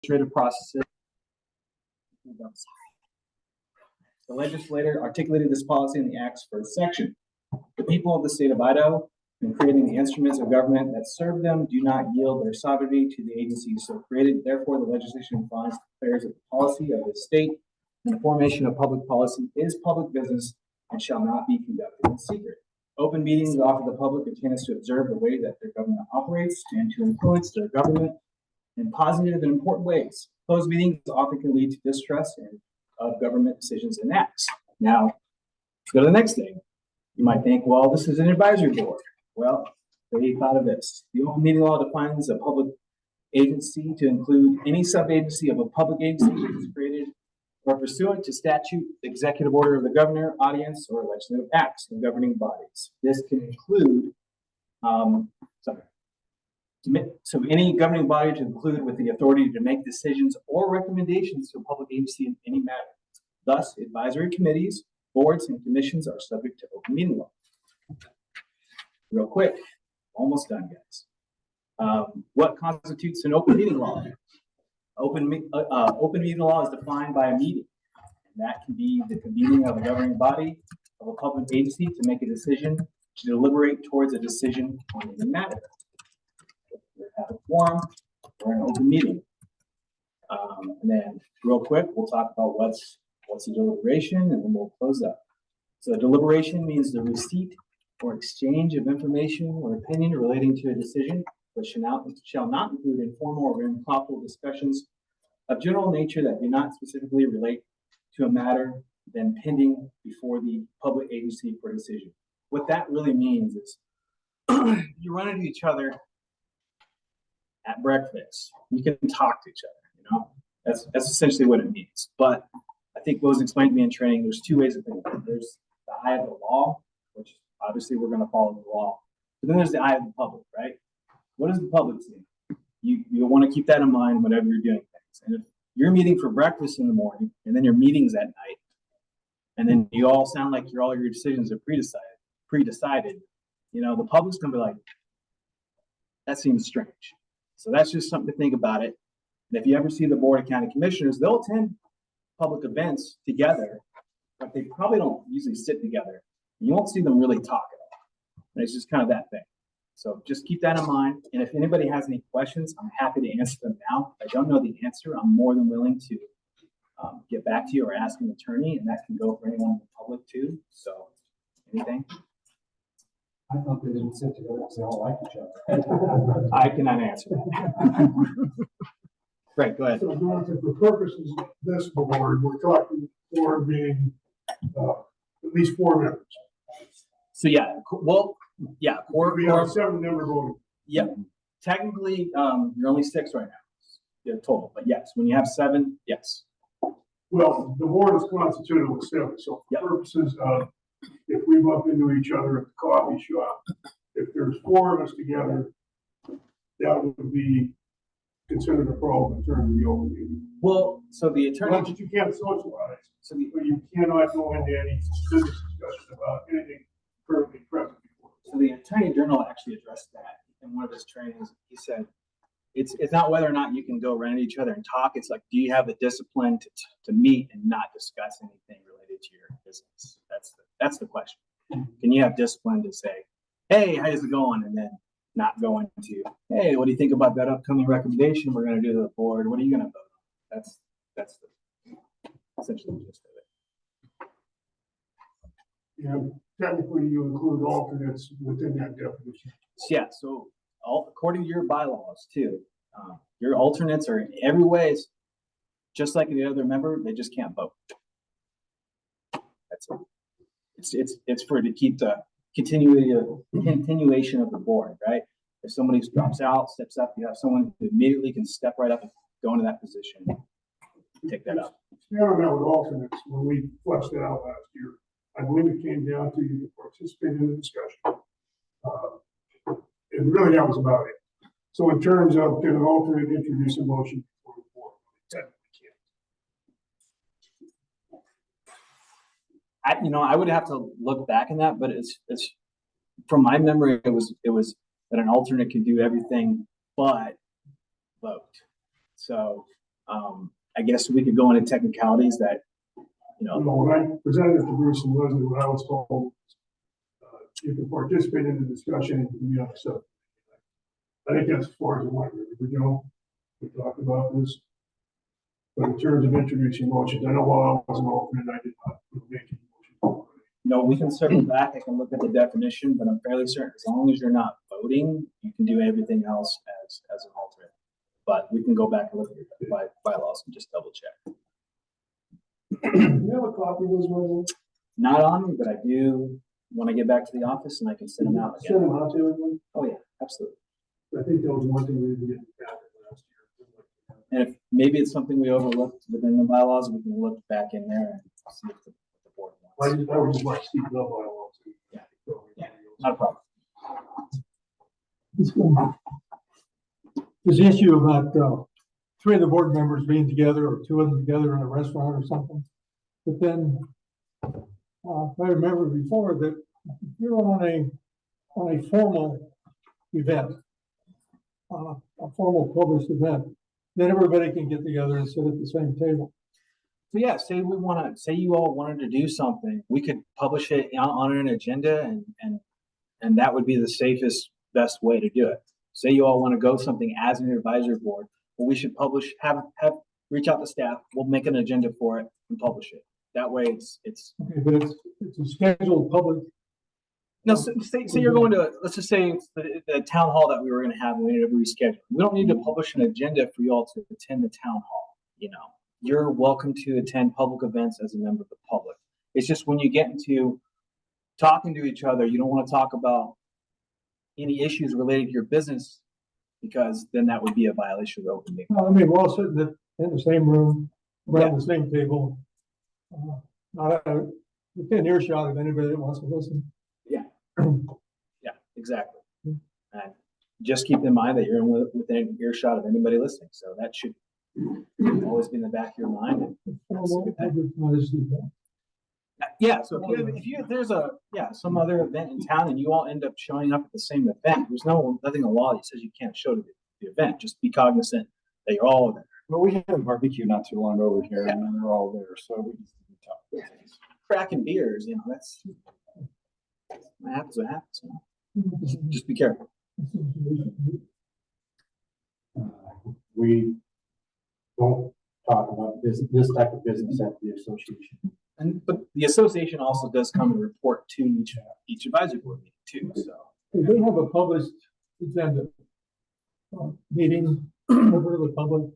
administrative processes. The legislator articulated this policy in the Act's first section. The people of the state of Idaho, in creating the instruments of government that serve them, do not yield their sovereignty to the agencies so created. Therefore, the legislation defines affairs of the policy of the state, and the formation of public policy is public business and shall not be conducted in secret. Open meetings offer the public a chance to observe the way that their government operates and to influence their government in positive and important ways. Closed meetings often can lead to distrust of government decisions and acts. Now, let's go to the next thing. You might think, well, this is an advisory board. Well, they thought of this. The open meeting law defines a public agency to include any sub-agency of a public agency that is created or pursuant to statute, executive order of the governor, audience, or legislative acts in governing bodies. This can include, so any governing body to include with the authority to make decisions or recommendations to a public agency in any matter. Thus, advisory committees, boards, and commissions are subject to open meeting law. Real quick, almost done, guys. What constitutes an open meeting law? Open meeting law is defined by a meeting, and that can be the convening of a governing body of a public agency to make a decision, to deliberate towards a decision on any matter. Have a forum or an open meeting. And then real quick, we'll talk about what's a deliberation, and then we'll close up. So deliberation means the receipt or exchange of information or opinion relating to a decision, which shall not include informal or improper discussions of general nature that do not specifically relate to a matter then pending before the public agency for decision. What that really means is you run into each other at breakfast. You can talk to each other, That's essentially what it means. But I think what was explained to me in training, there's two ways of thinking. There's the eye of the law, which obviously we're going to follow the law. But then there's the eye of the public, right? What does the public see? You want to keep that in mind whenever you're doing things. And if you're meeting for breakfast in the morning, and then your meetings at night, and then you all sound like all your decisions are pre-decided, the public's going to be like, that seems strange. So that's just something to think about it. And if you ever see the Board of County Commissioners, they'll attend public events together, but they probably don't usually sit together. You won't see them really talk at all. And it's just kind of that thing. So just keep that in mind. And if anybody has any questions, I'm happy to answer them now. If I don't know the answer, I'm more than willing to get back to you or ask an attorney, and that can go for anyone in the public too. So anything? I thought they didn't sit together because they all like each other. I cannot answer that. Right, go ahead. So, Jonathan, for purposes of this board, we're talking board being at least 4 members. So yeah, well, yeah, We have a 7-member voting. Yep. Technically, you're only 6 right now, total. But yes, when you have 7, yes. Well, the board is constituted with 7. So for purposes of if we bump into each other at the coffee shop, if there's 4 of us together, that would be considered a problem in terms of the open meeting. Well, so the attorney, Not that you can't socialize, but you cannot go into any business discussion about anything currently present before. so the Attorney General actually addressed that in one of his trainings. He said, it's not whether or not you can go around to each other and talk. It's like, do you have the discipline to meet and not discuss anything related to your business? That's the question. Can you have discipline to say, hey, how's it going? And then not go into, hey, what do you think about that upcoming recommendation we're going to do to the board? What are you going to vote on? That's essentially the gist of it. And technically, you include alternates within that definition. Yeah, so according to your bylaws too, your alternates are in every way just like any other member. They just can't vote. That's it. It's for to keep the continuation of the board, right? If somebody drops out, steps up, you have someone who immediately can step right up and go into that position, take that up. Expand on that with alternates when we fleshed it out last year. I believe it came down to you to participate in the discussion. And really, that was about it. So in terms of can an alternate introduce a motion before the board? I would have to look back in that, but it's from my memory, it was that an alternate can do everything but vote. So I guess we could go into technicalities that, When I presented it to Bruce and Leslie, what I was told, you can participate in the discussion and be on the subject. I think that's as far as it went, we talked about this. But in terms of introducing motions, I know while I was an alternate, I did not make any motion. we can circle back. I can look at the definition, but I'm fairly certain as long as you're not voting, you can do everything else as an alternate. But we can go back and look at your bylaws and just double check. Do you have a copy of those ones? Not on me, but I do when I get back to the office and I can send them out Send again. them out to everyone? Oh yeah, absolutely. I think that was one thing we didn't get in the packet last year. And if maybe it's something we overlooked within the bylaws, we can look back in there and see if the board wants. I would just like Steve Love bylaws. Yeah. Not a problem. This issue about three of the board members being together or two of them together in a restaurant or something. But then I remember before that if you're on a formal event, a formal published event, then everybody can get together and sit at the same table. So yeah, say you all wanted to do something, we could publish it on an agenda and that would be the safest, best way to do it. Say you all want to go something as an advisory board, well, we should reach out to staff, we'll make an agenda for it and publish it. That way it's. Okay, but it's a scheduled public. No, say you're going to, let's just say it's the town hall that we were going to have, and we need to reschedule. We don't need to publish an agenda for you all to attend the town hall. You're welcome to attend public events as a member of the public. It's just when you get into talking to each other, you don't want to talk about any issues related to your business because then that would be a violation of the open meeting. I mean, we're all sitting in the same room, around the same table. Not within earshot of anybody that wants to listen. Yeah, exactly. And just keep in mind that you're within earshot of anybody listening. So that should always be in the back of your mind. Yeah. So if there's some other event in town and you all end up showing up at the same event, there's nothing in the law that says you can't show to the event. Just be cognizant that you're all there. Well, we had a barbecue not too long over here, and we were all there, so we just talk business. Cracking beers, that's what happens. Just be careful. We don't talk about this type of business at the association. But the association also does come and report to each advisory board meeting too. So They have a published agenda meeting over to the public.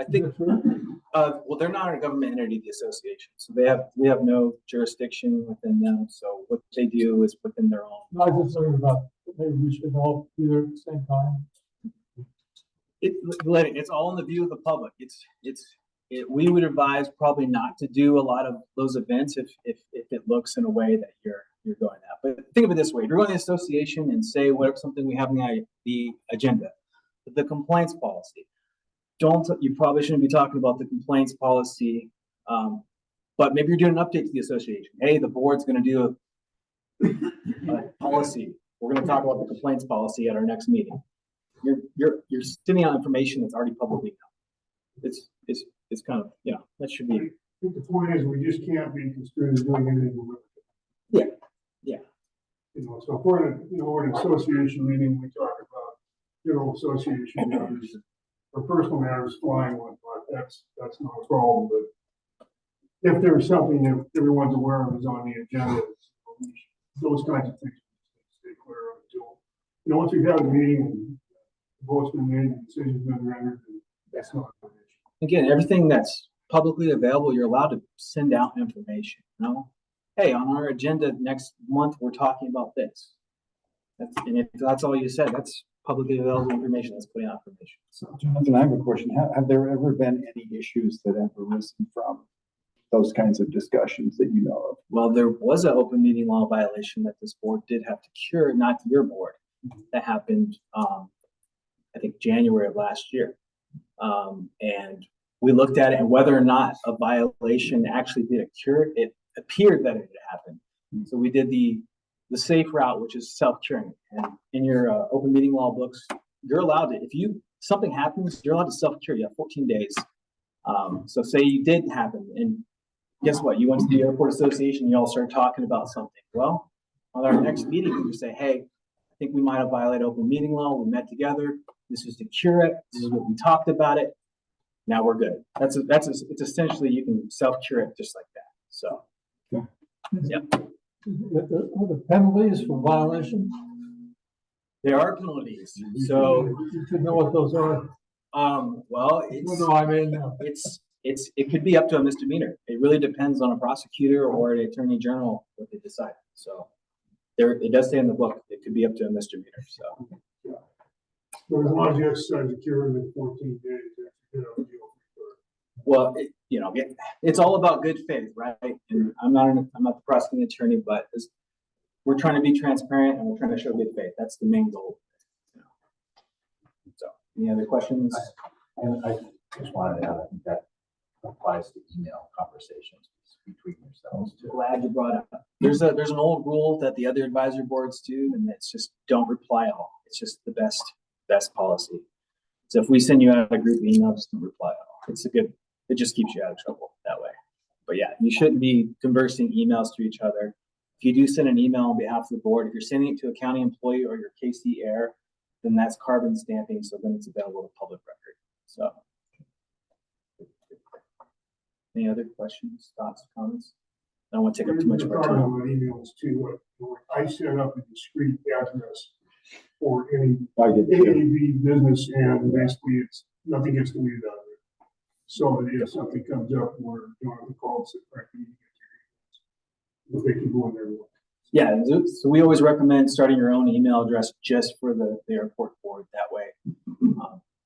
I think, well, they're not a government entity, the association, so we have no jurisdiction within them. So what they do is within their own. I was just thinking about maybe we should all be there at the same time. It's all in the view of the public. We would advise probably not to do a lot of those events if it looks in a way that you're going that. But think of it this way: if you're going to the association and say something we have on the agenda, the complaints policy. You probably shouldn't be talking about the complaints policy, but maybe you're doing an update to the association. Hey, the board's going to do a policy. We're going to talk about the complaints policy at our next meeting. You're sitting on information that's already publicly known. It's kind of, that should be. I think the point is we just can't be construed as doing anything deliberate. Yeah. So if we're in an association meeting, we talk about general association matters or personal matters, flying one, but that's not a problem. But if there's something that everyone's aware of is on the agenda, those kinds of things stay clear until, once we've had a meeting and the vote's been made and decision's been rendered, that's not an issue. Again, everything that's publicly available, you're allowed to send out information. Hey, on our agenda next month, we're talking about this. And if that's all you said, that's publicly available information. That's putting out information. So, Jonathan, I have a question. Have there ever been any issues that have arisen from those kinds of discussions that you know of? Well, there was an open meeting law violation that this board did have to cure, not your board. That happened, I think, January of last year. And we looked at it, and whether or not a violation actually did occur, it appeared that it had happened. So we did the safe route, which is self-curing. And in your open meeting law books, you're allowed to, if something happens, you're allowed to self-cure. You have 14 days So say you did happen, and guess what? You went to the airport association, you all started talking about something. Well, on our next meeting, we say, hey, I think we might have violated open meeting law. We met together. This is to cure it. This is what we talked about it. Now we're good. It's essentially, you can self-cure it just like that. So, yep. Are the penalties for violation? There are penalties. So, You should know what those are. well, it could be up to a misdemeanor. It really depends on a prosecutor or an attorney general what they decide. So it does say in the book, it could be up to a misdemeanor. So, But as long as you exercise the cure within 14 days, you know, well, it's all about good faith, right? And I'm not the prosecuting attorney, but we're trying to be transparent and we're trying to show good faith. That's the main goal. So, any other questions? And I just wanted to add, I think that applies to email conversations between yourselves too. Glad you brought it up. There's an old rule that the other advisory boards do, and it's just don't reply all. It's just the best policy. So if we send you out a group email, just don't reply all. It just keeps you out of trouble that way. But yeah, you shouldn't be conversing emails to each other. If you do send an email on behalf of the board, if you're sending it to a county employee or your KC air, then that's carbon stamping. So then it's available to public record. So. Any other questions, thoughts, comments? I don't want to take up too much of our time. about emails too. I set up a discrete address for any I did too. AAV business, and basically it's nothing gets deleted out of it. So that if something comes up where you want to call and say, right, you need to get your emails, but they can go in there. Yeah, so we always recommend starting your own email address just for the airport board. That way,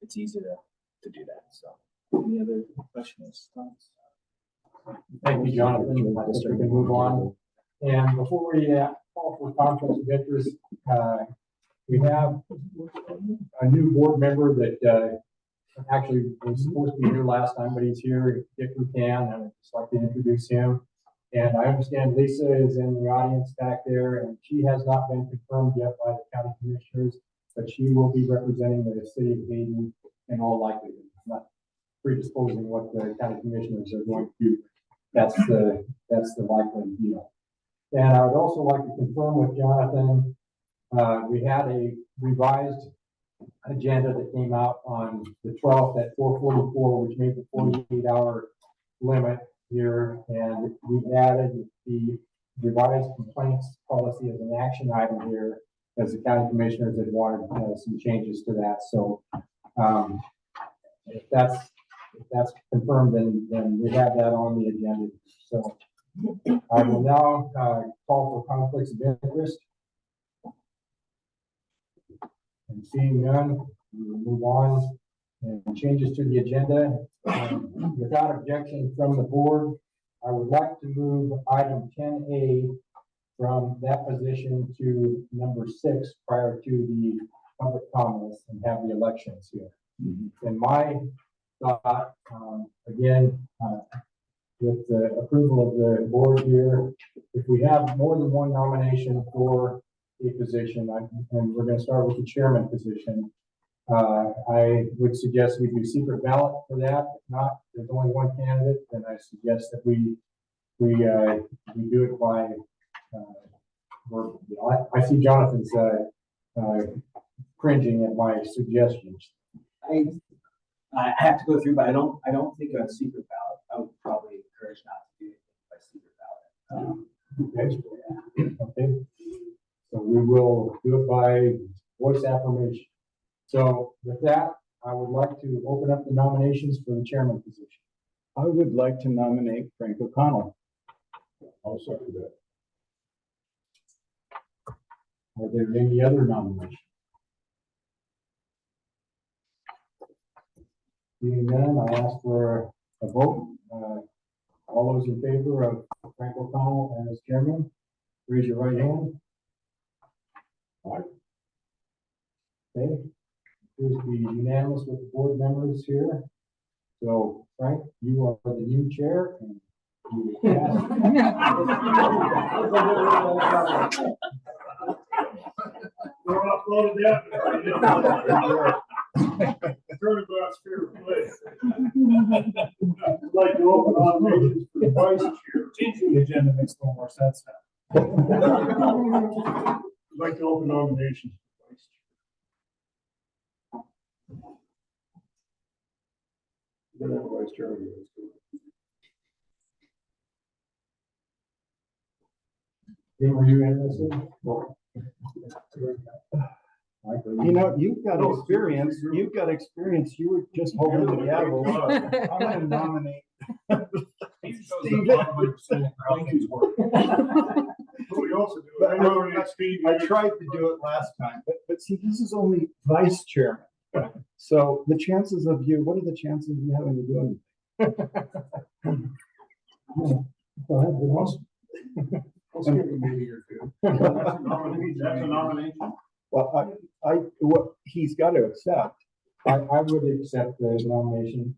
it's easy to do that. So, any other questions, thoughts? Thank you, Jonathan. I think we can move on. And before we call for conflicts of interest, we have a new board member that actually was supposed to be here last time, but he's here, Dick Lucan, and I'd just like to introduce him. And I understand Lisa is in the audience back there, and she has not been confirmed yet by the county commissioners, but she will be representing the city of Hayden in all likelihood. I'm not predisposing what the county commissioners are going to do. That's the likely deal. And I would also like to confirm with Jonathan, we had a revised agenda that came out on the 12th at 4:44, which made the 48-hour limit here, and we added the revised complaints policy as an action item here, as the county commissioners had wanted some changes to that. So if that's confirmed, then we have that on the agenda. So I will now call for conflicts of interest. And seeing none, we will move on and changes to the agenda. Without objection from the board, I would like to move item 10A from that position to number 6 prior to the public comments and have the elections here. And my thought, again, with the approval of the board here, if we have more than one nomination for a position, and we're going to start with the chairman position, I would suggest we do secret ballot for that. If not, there's only one candidate, then I suggest that we do it by. I see Jonathan's cringing at my suggestions. I have to go through, but I don't think a secret ballot. I would probably encourage not to do it by secret ballot. Okay. So we will do it by voice affirmation. So with that, I would like to open up the nominations for the chairman position. I would like to nominate Frank O'Connell. I'll second that. Are there any other nominations? Seeing none, I ask for a vote. All those in favor of Frank O'Connell as chairman, raise your right hand. All right. Okay. Appears to be unanimous with the board members here. So Frank, you are the new chair. And you We're not floated down. Turn about fair play. like to open nominations for vice chair. Changing the agenda makes a little more sense now. I'd like to open nominations for vice chair. Then have a vice chair. Were you interested? You know, you've got experience, you were just holding the gavel. I'm gonna nominate. We also do. I nominate Steve. I tried to do it last time, but see, this is only vice chairman. So the chances of you, what are the chances of you having to do anything? Go ahead, Dennis. I'll skip a meeting or two. That's a nomination. Well, what he's got to accept. I would accept the nomination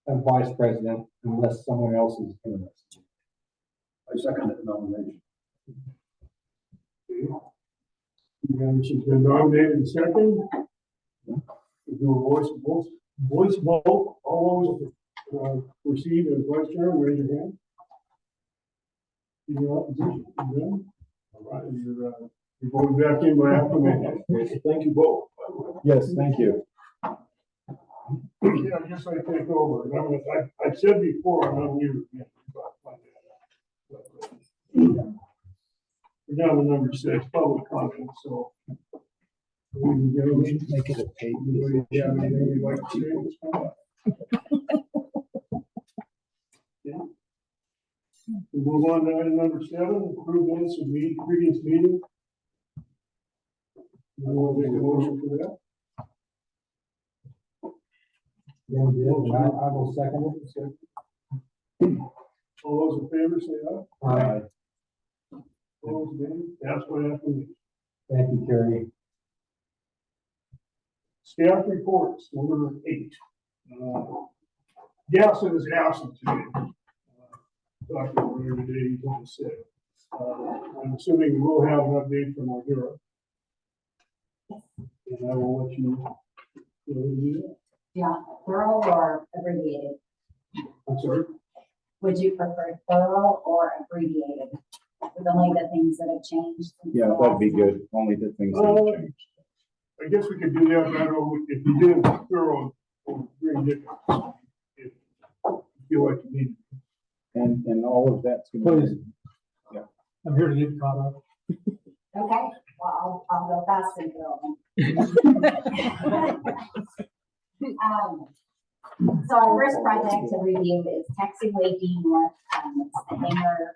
of vice president unless someone else is interested. I second the nomination. She's been nominated and second. We do a voice vote. All those proceed as vice chair, raise your hand. Your opposition, none? All right, you're voting back in by acclamation. Thank you both, by the way. Yes, thank you. Yeah, I guess I take over. And I said before, I'm not new again. We're down to number 6, public comment, so. We can go. Make it a paid. Yeah, anything you'd like to say at this point? Yeah. We move on to item number 7, approve minutes of previous meeting. You want to make a motion for that? Yeah, and I will second it. All those in favor say aye. Aye. Opposed, nay. That's what happened. Thank you, Terry. Staff reports, number 8. Gasson is absent today. Dr. Warner today, he's on sick. I'm assuming we'll have an update from Ardura. And I will let you know. Yeah, thorough or abbreviated? I'm sorry. Would you prefer thorough or abbreviated? With only the things that have changed? since Yeah, the that'd be last good. Only the things that have changed. I guess we could do that. I know if you did it thorough, or very different. If you feel like you need. And all of that's gonna Please. be. I'm here to get caught up. Okay, well, I'll go fast and go. So our first project to review is Taxiway D North. It's the hangar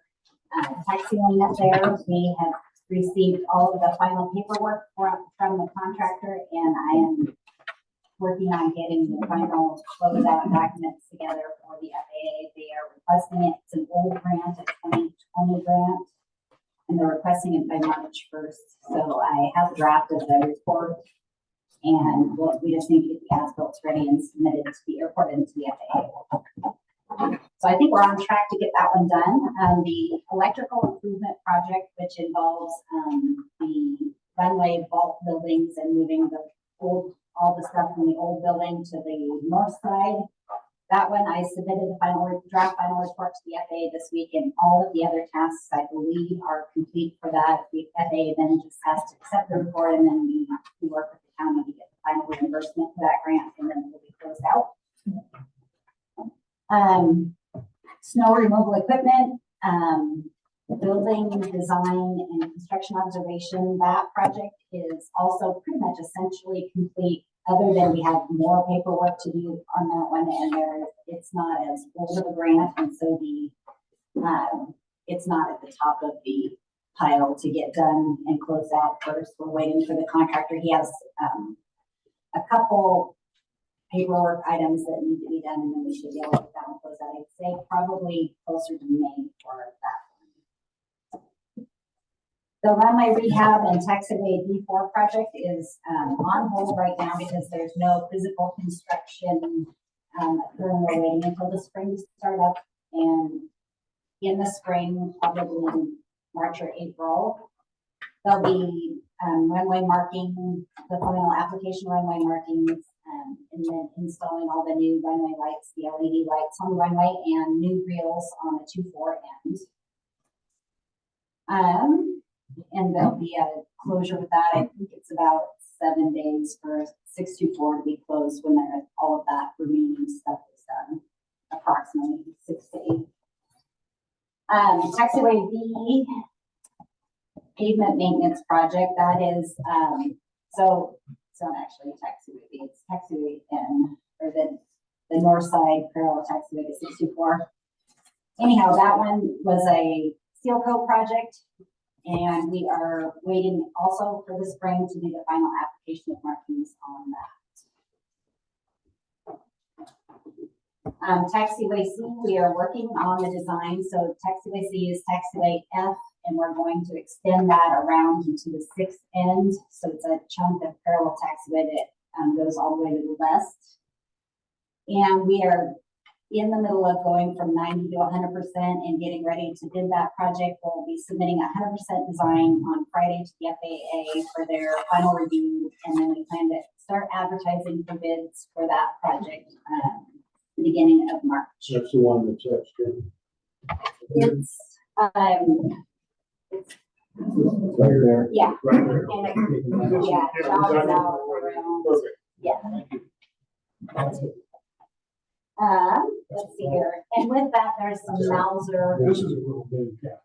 taxi lane up there. We have received all of the final paperwork from the contractor, and I am working on getting the final closeout documents together for the FAA. They are requesting it. It's an old grant, a 2020 grant, and they're requesting it by March 1st. So I have a draft of the report, and we just need to get the as-built ready and submitted to the airport and to the FAA. So I think we're on track to get that one done. The electrical improvement project, which involves the runway vault buildings and moving all the stuff from the old building to the north side. That one, I submitted the draft final report to the FAA this week, and all of the other tasks, I believe, are complete for that. The FAA then just has to accept the report, and then we work with the county to get the final reimbursement for that grant, and then it will be closed out. Snow removal equipment, building design and construction observation. That project is also pretty much essentially complete, other than we have more paperwork to do on that one, and it's not as old of a grant, and so it's not at the top of the pile to get done and close out first. We're waiting for the contractor. He has a couple paperwork items that need to be done, and then we should be able to get that one closed out. I'd say probably closer to May for that one. The runway rehab and taxiway D4 project is on hold right now because there's no physical construction occurring. We're waiting until the spring to start up, and in the spring, probably in March or April, there'll be runway marking, the final application runway markings, And then installing all the new runway lights, the LED lights on the runway and new reels on the 2-4 end. And there'll be a closure with that. I think it's about 7 days for 624 to be closed when all of that remaining stuff is done. Approximately 6 to 8. Taxiway B pavement maintenance project. That is, so it's not actually taxiway B, it's taxiway N, or the north side parallel taxiway to 624. Anyhow, that one was a seal coat project, and we are waiting also for the spring to do the final application of markings on that. Taxiway C, we are working on the design. So taxiway C is taxiway F, and we're going to extend that around into the 6th end. So it's a chunk of parallel taxiway that goes all the way to the west. And we are in the middle of going from 90 to 100% and getting ready to bid that project. We'll be submitting 100% design on Friday to the FAA for their final review. And then we plan to start advertising for bids for that project the beginning of March. That's the one that's extra. It's Right there. yeah. Right there. And it, This is- yeah, this is jogs exactly out what we're around. Perfect. Yeah. Let's see here. And with that, there's some Mauser. This is a little bit. Yeah.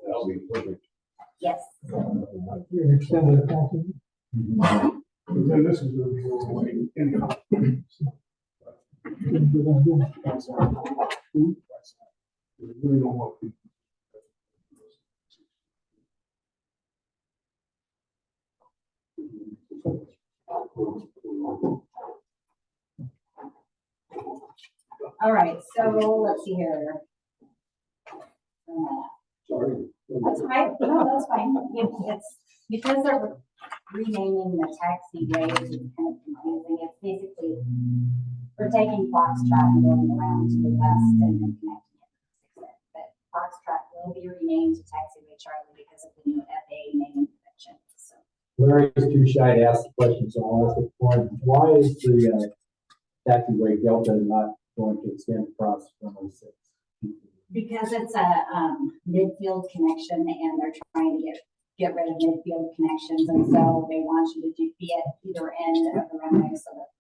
That'll be perfect. Yes. You're extended it back in. Then this is gonna be a little way in. We really don't want people. All right. So let's see here. Sorry. That's right. No, that's fine. It's because they're renaming the taxiway, it's kind of confusing. It's basically, we're taking Foxtrot and going around to the west and then connecting it. But Foxtrot will be renamed to Taxiway Charlie because of the new FAA naming convention. So Larry is too shy to ask the question, so I'll ask it for him. Why is the taxiway Delta not going to extend across 106? because it's a midfield connection and they're trying to get rid of midfield connections, and so they want you to be at either end of the runway so that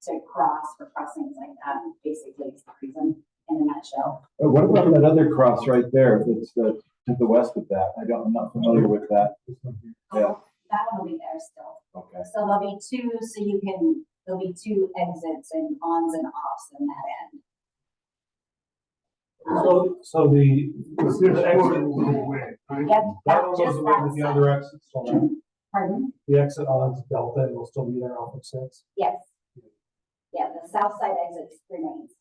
to cross for crossings like that. Basically, is the reason in a nutshell. What about that other cross right there that's to the west of that? I'm not familiar with that. Yeah. That one will be there still. Okay. So there'll be two, there'll be two exits and ons and offs in that end. So the This exit will go away, right? Yep, that one just goes away with the that other side. exits, so Pardon? the exit on Delta will still be there off of 6. Yes. Yeah, the south side exit remains.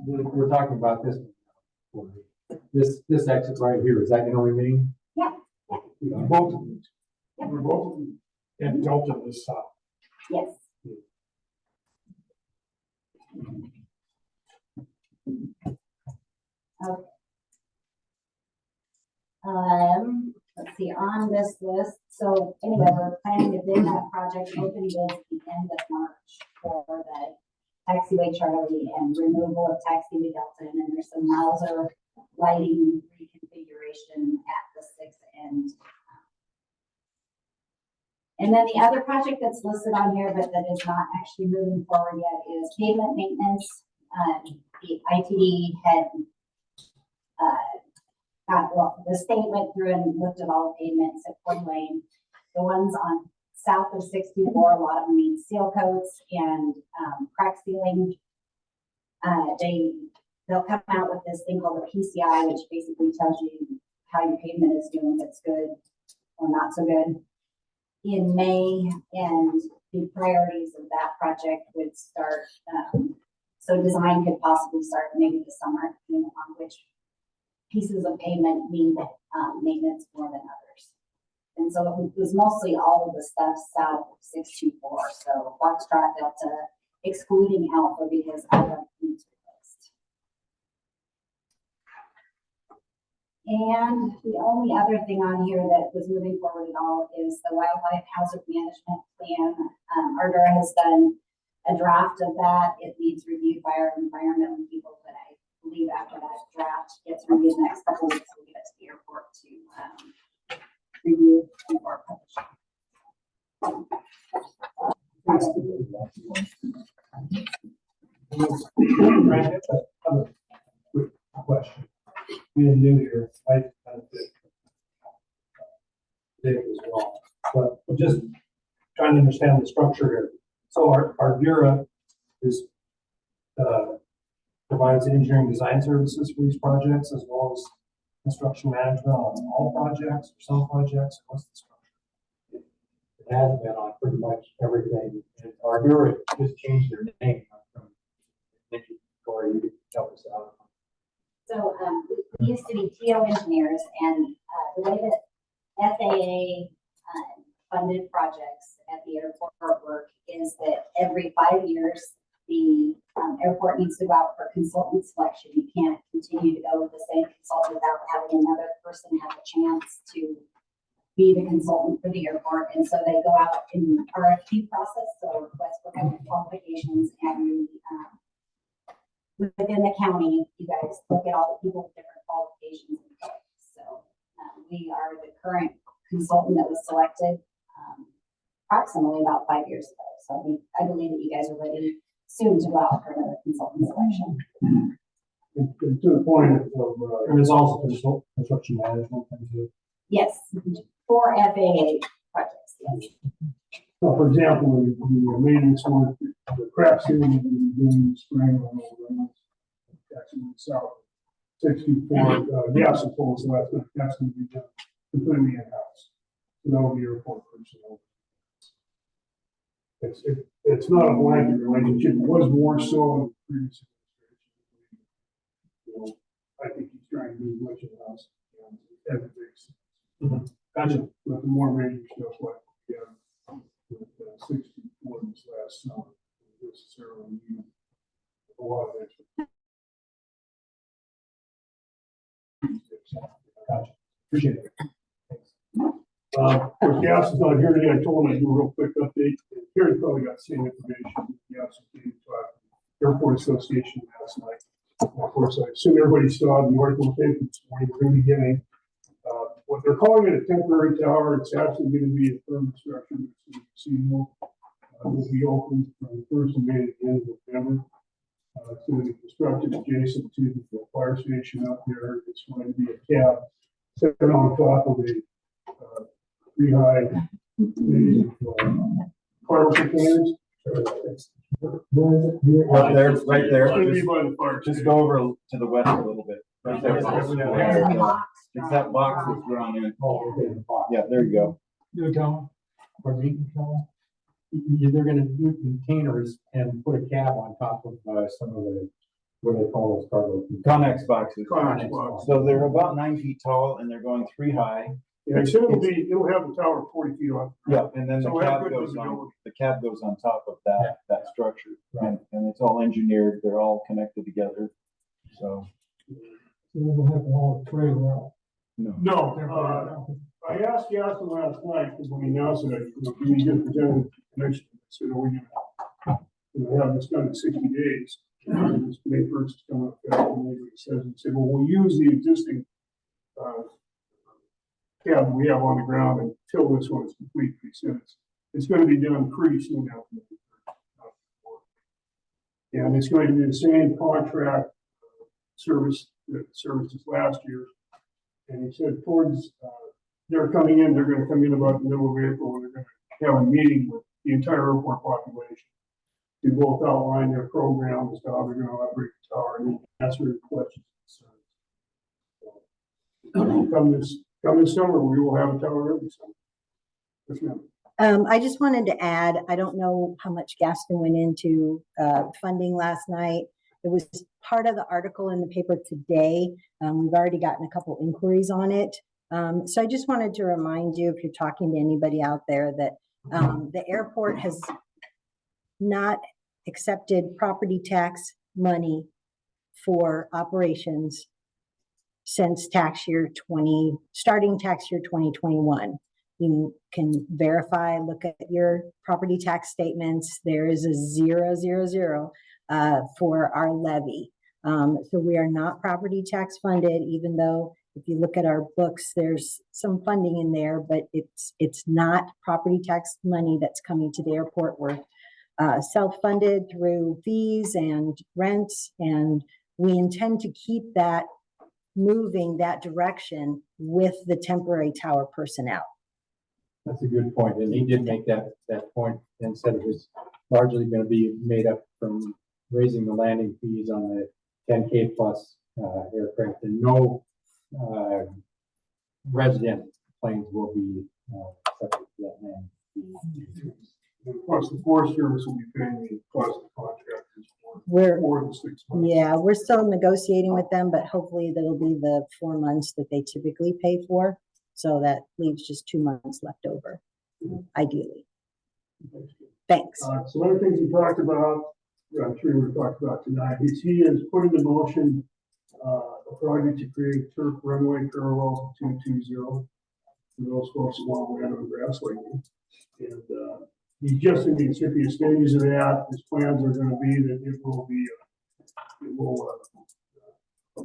We're talking about this. This exit right here, is that gonna remain? Yeah. Both of these. We're both of them. And Delta this south. Yes. Okay. Let's see, on this list, so anyway, we're planning to bid that project, open bids at the end of March for the taxiway Charlie and removal of taxiway Delta, and then there's some Mauser lighting reconfiguration at the 6th end. And then the other project that's listed on here, but that is not actually moving forward yet, is pavement maintenance. The ITD had, the state went through and looked at all the pavements at Ford Lane. The ones on south of 64, a lot of them need seal coats and crack sealing. They'll come out with this thing called the PCI, which basically tells you how your pavement is doing, if it's good or not so good, in May, and the priorities of that project would start. So design could possibly start maybe this summer, depending on which pieces of pavement need maintenance more than others. And so it was mostly all of the stuff south of 624. So Foxtrot, Delta, excluding Alpha because Alpha needs replaced. And the only other thing on here that was moving forward at all is the wildlife hazard management plan. Ardura has done a draft of that. It needs reviewed by our environmental people, but I believe after that draft gets reviewed in the next couple of weeks, we'll get it to the airport to review and for publishing. Quick question. Being new here, I benefit Dave as well, but I'm just trying to understand the structure here. So our Bureau is, provides engineering design services for these projects as well as construction management on all projects or some projects. What's the structure? It has been on pretty much everything. And our Bureau just changed their name from, thank you, Corey, you could help us out. So we used to be TO engineers, and the way that FAA funded projects at the airport work is that every 5 years, the airport needs to go out for consultant selection. You can't continue to go with the same consultant without having another person have a chance to be the consultant for the airport. And so they go out in RFP process, so request for public qualifications, and within the county, you guys look at all the people with different qualifications. So we are the current consultant that was selected approximately about 5 years ago. So I believe that you guys are ready soon to go out for another consultant selection. And to the point of, And there's also construction management. Yes, for FAA projects, yes. so for example, the maintenance work, the crack sealing that we're doing in the spring on all the actually south 64 gas pulls, so that's going to be done completely in-house. So that will be airport personnel. It's not a blanket relationship. It was more so in the previous administration. You know, I think he's trying to do as much in-house as it makes sense. Gotcha. But the more major stuff like we have with 64 this last summer, necessarily need a lot of extra. Gotcha. Appreciate it. Of course, Gas is not here today. I told him I'd do a real quick update. Gary probably got the same information. Gas came to Airport Association last night. Of course, I assume everybody saw the article paper this morning. We're going to be getting what they're calling it a temporary tower. It's actually going to be a permanent structure. It will be open from the 1st of May to the end of November. It's going to be constructed adjacent to the fire station up there. It's going to be a cab set on top of a high cargo containers. Right there, right there. It's going to be Just, by the fire just station. go over to the west a little bit. Right there. There you go. It's that box that's drawn in. Oh, okay, the box. Yeah, there you go. You tell or me tell they're gonna do containers and put a cab on top of some of the, what do they call those cargo? Connex boxes. Connex box. So they're about 9 feet tall and they're going 3 high. Yeah, it said it'll have the tower 40 feet off. Yeah, and then So the we have cab good goes on, visibility. the cab goes on top of that, that structure. Right. And it's all engineered, they're all connected together. So, So we don't have to haul a trailer out. no. No, I asked Gaston last night, because when he announced it, can we get presented connection? I said, are we gonna have this done in 60 days? And this May 1st is coming up. He says, he said, well, we'll use the existing cab we have on the ground until this one is complete. He said it's going to be done pretty soon after the and it's going to be the same contract service that services last year. And he said towards they're coming in, they're going to come in about the middle of April, and they're going to have a meeting with the entire airport population to both outline their program as to how they're going to operate the tower and answer questions. So, come this summer, we will have a tower every summer. Yes, ma'am. I just wanted to add, I don't know how much Gaston went into funding last night. It was part of the article in the paper today. We've already gotten a couple inquiries on it. So I just wanted to remind you, if you're talking to anybody out there, that the airport has not accepted property tax money for operations since starting tax year 2021. You can verify, look at your property tax statements. There is a 000 for our levy. So we are not property tax funded, even though if you look at our books, there's some funding in there, but it's not property tax money that's coming to the airport. We're self-funded through fees and rents, and we intend to keep that moving that direction with the temporary tower personnel. That's a good point, and he did make that point and said it was largely going to be made up from raising the landing fees on the 10K plus aircraft, and no resident planes will be subject to that landing fee. And of course, the Forest Service will be paying the cost of contractors for We're 4 to 6 months. Yeah, we're still negotiating with them, but hopefully that'll be the 4 months that they typically pay for. So that leaves just 2 months left over, ideally. Thanks. Some other things we talked about, I'm sure we talked about tonight, is he is putting in motion a project to create turf runway parallel to 220 for those folks who want to land on grass like me. And he's just in the incipient stages of that. His plans are going to be that it will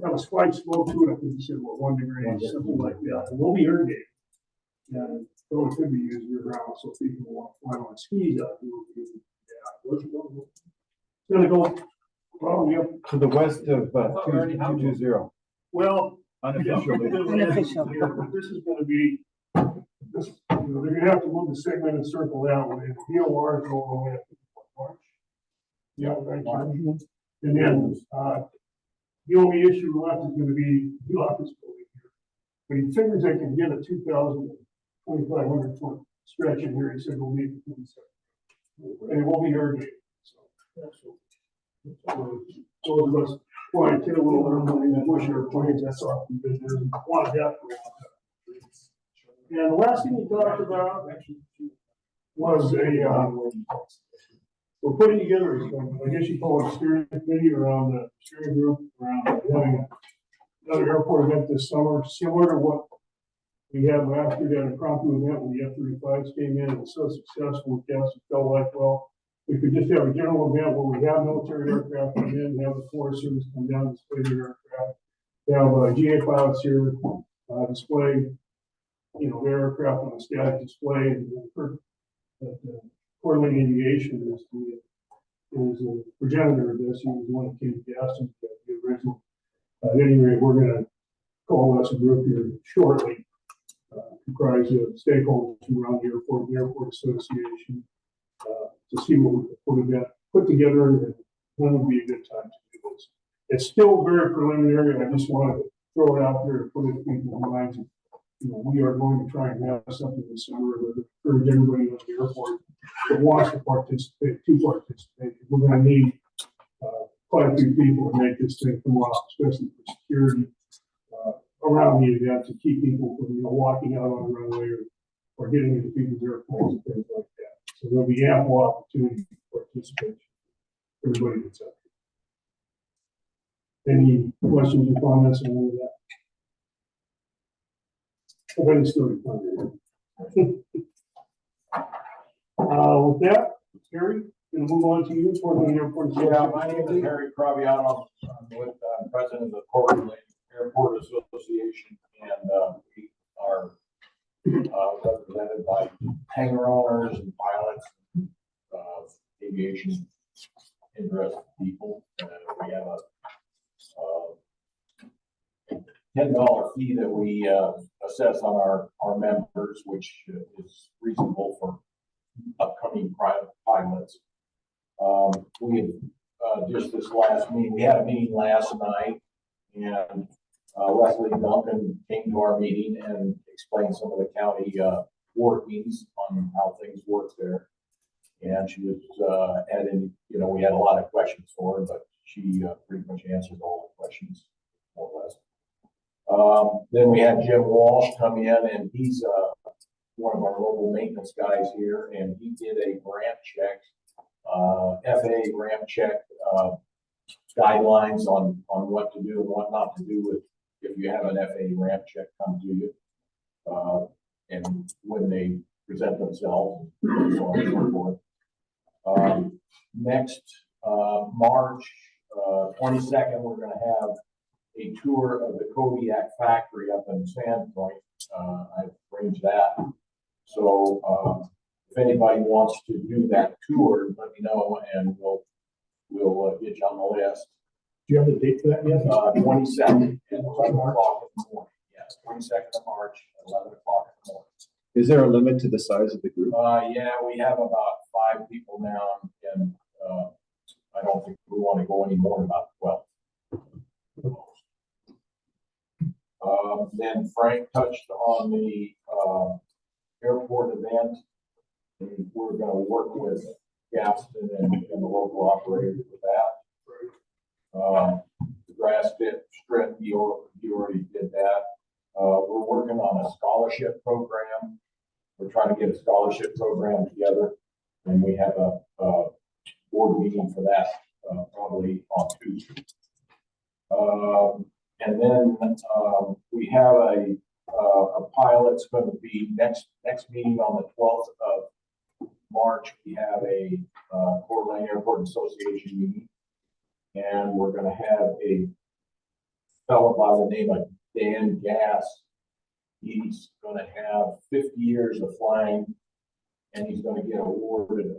have a slight slope to it. I think he said, 1 degree, something like that. It will be irrigated. And so it could be used year round, so people who want to fly on skis out here will be using that. It's going to go, well, yep. To the west of 220. Well, Unofficially. Unofficial. This is gonna be, this, they're gonna have to move the segment and circle that way, and the DOR is going all the way up to March. Yeah, right. And then, the only issue left is gonna be the office building here. But he figures they can get a 2,500 foot stretch in here, he said we'll need to. And it won't be irrigated, so. Those of us flying to a little early in the bush airplanes, that's often been there, a lot of depth. And the last thing we talked about was we're putting together, I guess you call it a steering committee around the steering group, around having another airport event this summer, similar to what we had last year down at Prompto event when the F-35s came in. It was so successful, we felt like, well, we could just have a general event where we have military aircraft come in, have the Forest Service come down and display their aircraft. Have GA pilots here display, their aircraft on a static display. And Portland Aviation is the progenitor of this. He was the one that came to Gaston, the original. At any rate, we're going to coalesce a group here shortly, comprised of stakeholders from around the airport association. To see what we can put together and when would be a good time to do this. It's still very preliminary, and I just wanted to throw it out there to put it in people's minds. We are going to try and have something this summer that encourage everybody at the airport that wants to participate. We're going to need quite a few people to make this thing come off, especially for security around the event, to keep people from walking out on the runway or getting into people's airplanes and things like that. So there'll be ample opportunity for participation. Everybody that's up here. Any questions or comments on any of that? Everybody's still responding. With that, Harry, we'll move on to you for the airport. Yeah, my name is Harry Craviano. I'm with president of the Portland Airport Association, and we are represented by hangar owners and pilots, aviation interested people. We have a $10 fee that we assess on our members, which is reasonable for upcoming private pilots. We just this last meeting, we had a meeting last night, and Leslie Duncan came to our meeting and explained some of the county workings on how things work there. And she was adding, we had a lot of questions for her, but she pretty much answered all the questions, more or less. Then we had Jim Walsh come in, and he's one of our local maintenance guys here, and he did a ramp check, FAA ramp check guidelines on what to do and what not to do with if you have an FAA ramp check come to you. And when they present themselves, and so on and so forth. Next, March 22nd, we're gonna have a tour of the Kodiak factory up in Sandpoint. I've arranged that. So, if anybody wants to do that tour, let me know and we'll get you on the list. Do you have the date for that yet? 22nd at 11 o'clock in the morning. Yes, 22nd of March, at 11 o'clock in the morning. Is there a limit to the size of the group? Yeah, we have about 5 people now, and I don't think we want to go any more than about 12. Then Frank touched on the airport event. And we're going to work with Gaston and the local operators with that. The grass strip, you already did that. We're working on a scholarship program. We're trying to get a scholarship program together, and we have a board meeting for that probably on Tuesday. And then we have a pilot's going to be next meeting on the 12th of March. We have a Coeur d'Alene Airport Association meeting, and we're going to have a fellow by the name of Dan Gass. He's going to have 50 years of flying, and he's going to get awarded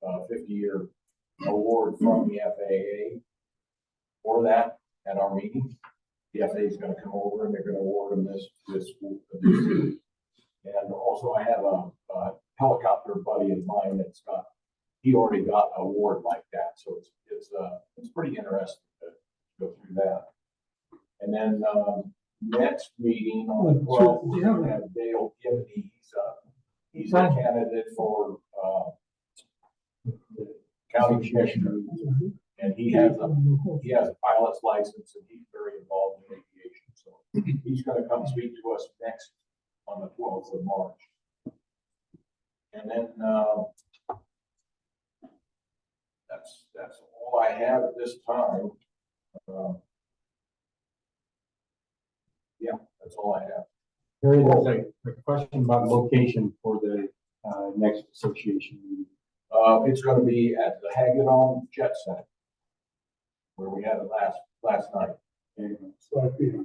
a 50-year award from the FAA for that at our meeting. The FAA is going to come over and they're going to award him this. And also I have a helicopter buddy of mine that's he already got an award like that. So it's pretty interesting to go through that. And then next meeting on the 12th, we're going to have Dale Gibney. He's a candidate for the county commissioner, and he has a pilot's license, and he's very involved in aviation. So he's going to come speak to us next on the 12th of March. And then that's all I have at this time. Yeah, that's all I have. Harry, there's a question about location for the next association meeting. It's going to be at the Hagedorn Jet Center, where we had it last night. So I feel,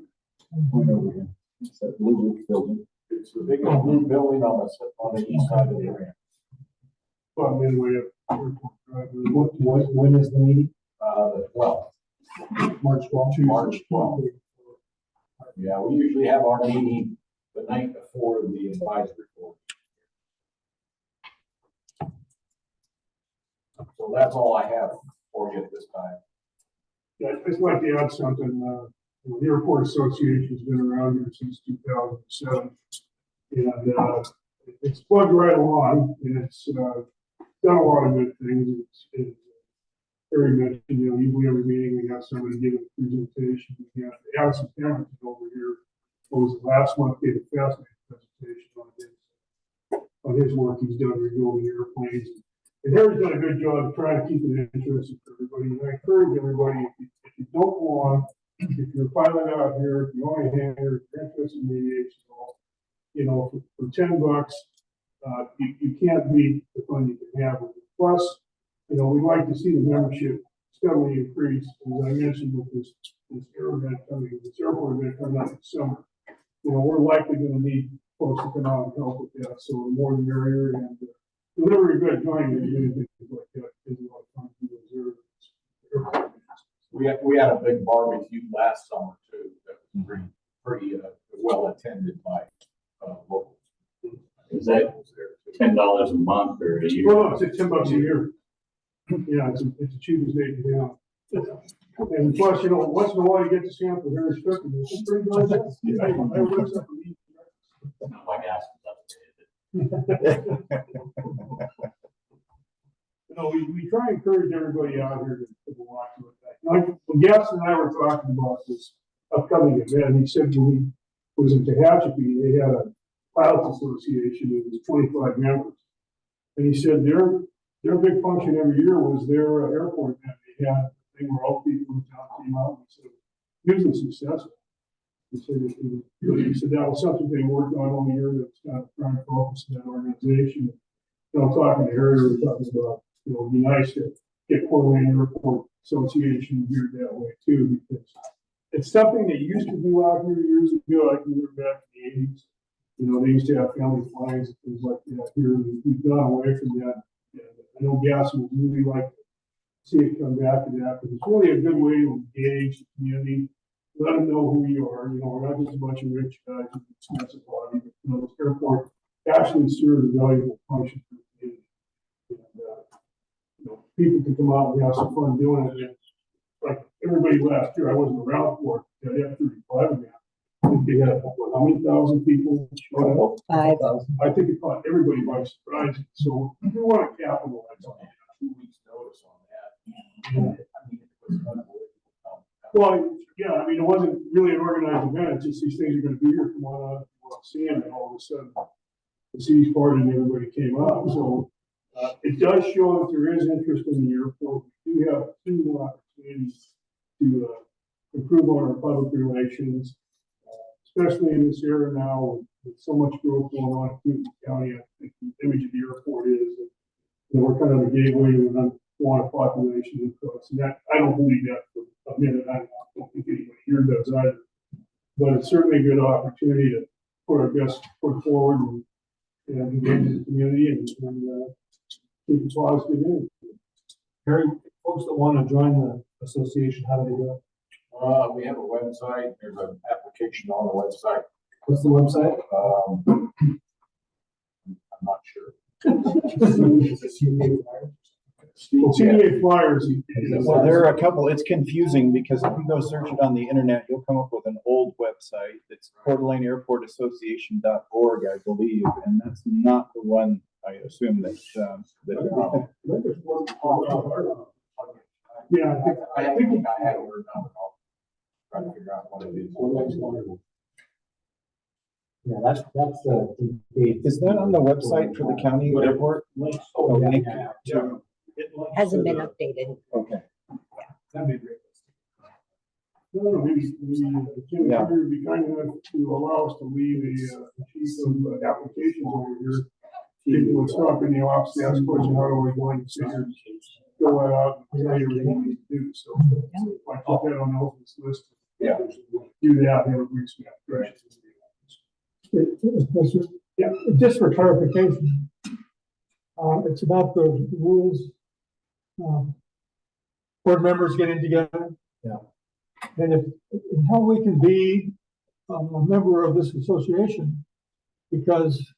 It's that blue roof building. It's the biggest blue building on the east side of the area. well, midway up Airport Drive. When is the meeting? The 12th, March 12th? March 12th. Yeah, we usually have our meeting the night before the advisory board. So that's all I have for you at this time. Yeah, I'd just like to add something. The Airport Association's been around here since 2007. And it's plugged right along, and it's done a lot of good things. It's Harry mentioned, usually every meeting we have somebody give a presentation. We have Allison Hamilton over here. What was the last month? He had a fascinating presentation on his work he's done rebuilding airplanes. And Harry's done a good job of trying to keep it interesting for everybody. And I encourage everybody, if you don't belong, if you're a pilot out here, if you own a hangar, if you're interested in aviation, for $10, you can't beat the fun you can have with it. Plus, we'd like to see the membership steadily increase. As I mentioned with this airport event coming out in summer, we're likely going to need folks to come out and help with that. So the more the merrier, and whenever you're good joining and doing things like that, there's a lot of fun to observe. We had a big barbecue last summer too. That was pretty well attended by locals. Is that $10 a month or a year? Well, it's $10 a year. Yeah, it's the cheapest they can have. And plus, once in a while you get to sample Harry's cooking. It's pretty good. I work something to eat. Not like asking We try and encourage everybody out here to watch it. Like when Gas and I were talking about this upcoming event, he said when he was in Tehachapi, they had a pilots association. It was 25 members, and he said their big function every year was their airport event. They had a thing where all people in town came out, and said hugely successful. He said, he said that was something they worked on all year, that's kind of prime focus of that organization. You know, talking to Harry, we were talking about, you know, it'd be nice to get Port Wayne Airport Association geared that way too, because it's something that used to do out here years ago. I can remember back in the eighties. You know, they used to have family flies and things like that here. We've gone away from that. And I know Gaston would really like to see it come back to that, because it's really a good way to engage the community. Let them know who you are. You know, we're not just a bunch of rich guys with expensive body, but you know, this airport actually serves a valuable function for the community. And, you know, people can come out and have some fun doing it. And like everybody last year, I wasn't around for it. They had 35 of them. I think they had, how many thousand people? 5. I think it caught everybody by surprise. So we want to capitalize on that. 2 weeks notice on that. I mean, it was unbelievable. Well, yeah, I mean, it wasn't really an organized event. It's just these things are going to be here. Come on out, we'll see them, and all of a sudden, the city's party and everybody came out. So it does show that there is interest in the airport. We do have 2 new opportunities to improve on our public relations, especially in this area now with so much growth going on in Cleveland County. I think the image of the airport is that, you know, we're kind of the gateway to an unwanted population influx, and that I don't believe that for a minute. I don't think anybody here does either. But it's certainly a good opportunity to put our best foot forward and engage the community and keep it positive in. Harry, folks that want to join the association, how do they do it? We have a website. There's an application on the website. What's the website? I'm not sure. CDA Flyers. Well, there are a couple, it's confusing because if you go search it on the internet, you'll come up with an old website. It's Coeur d'Alene Airport Association.org, I believe, and that's not the one I assume that, Yeah, I think I had it written down. I'll try to figure out what it is. Yeah, that's the. is that on the website for the county airport? Oh, link yeah. Hasn't been updated. Okay. That'd be great. no, maybe Jim Yeah. Carter would be kind enough to allow us to leave a sheet of applications over here. People would stop in the office, ask questions, how are we going to sit here, fill that out, and tell you everything we need to do. So if I put that on the office list. Yeah. Do that, have a brief snap. Right. Yeah, just for clarification, it's about the rules. Board members getting together. Yeah. And and how we can be a member of this association, because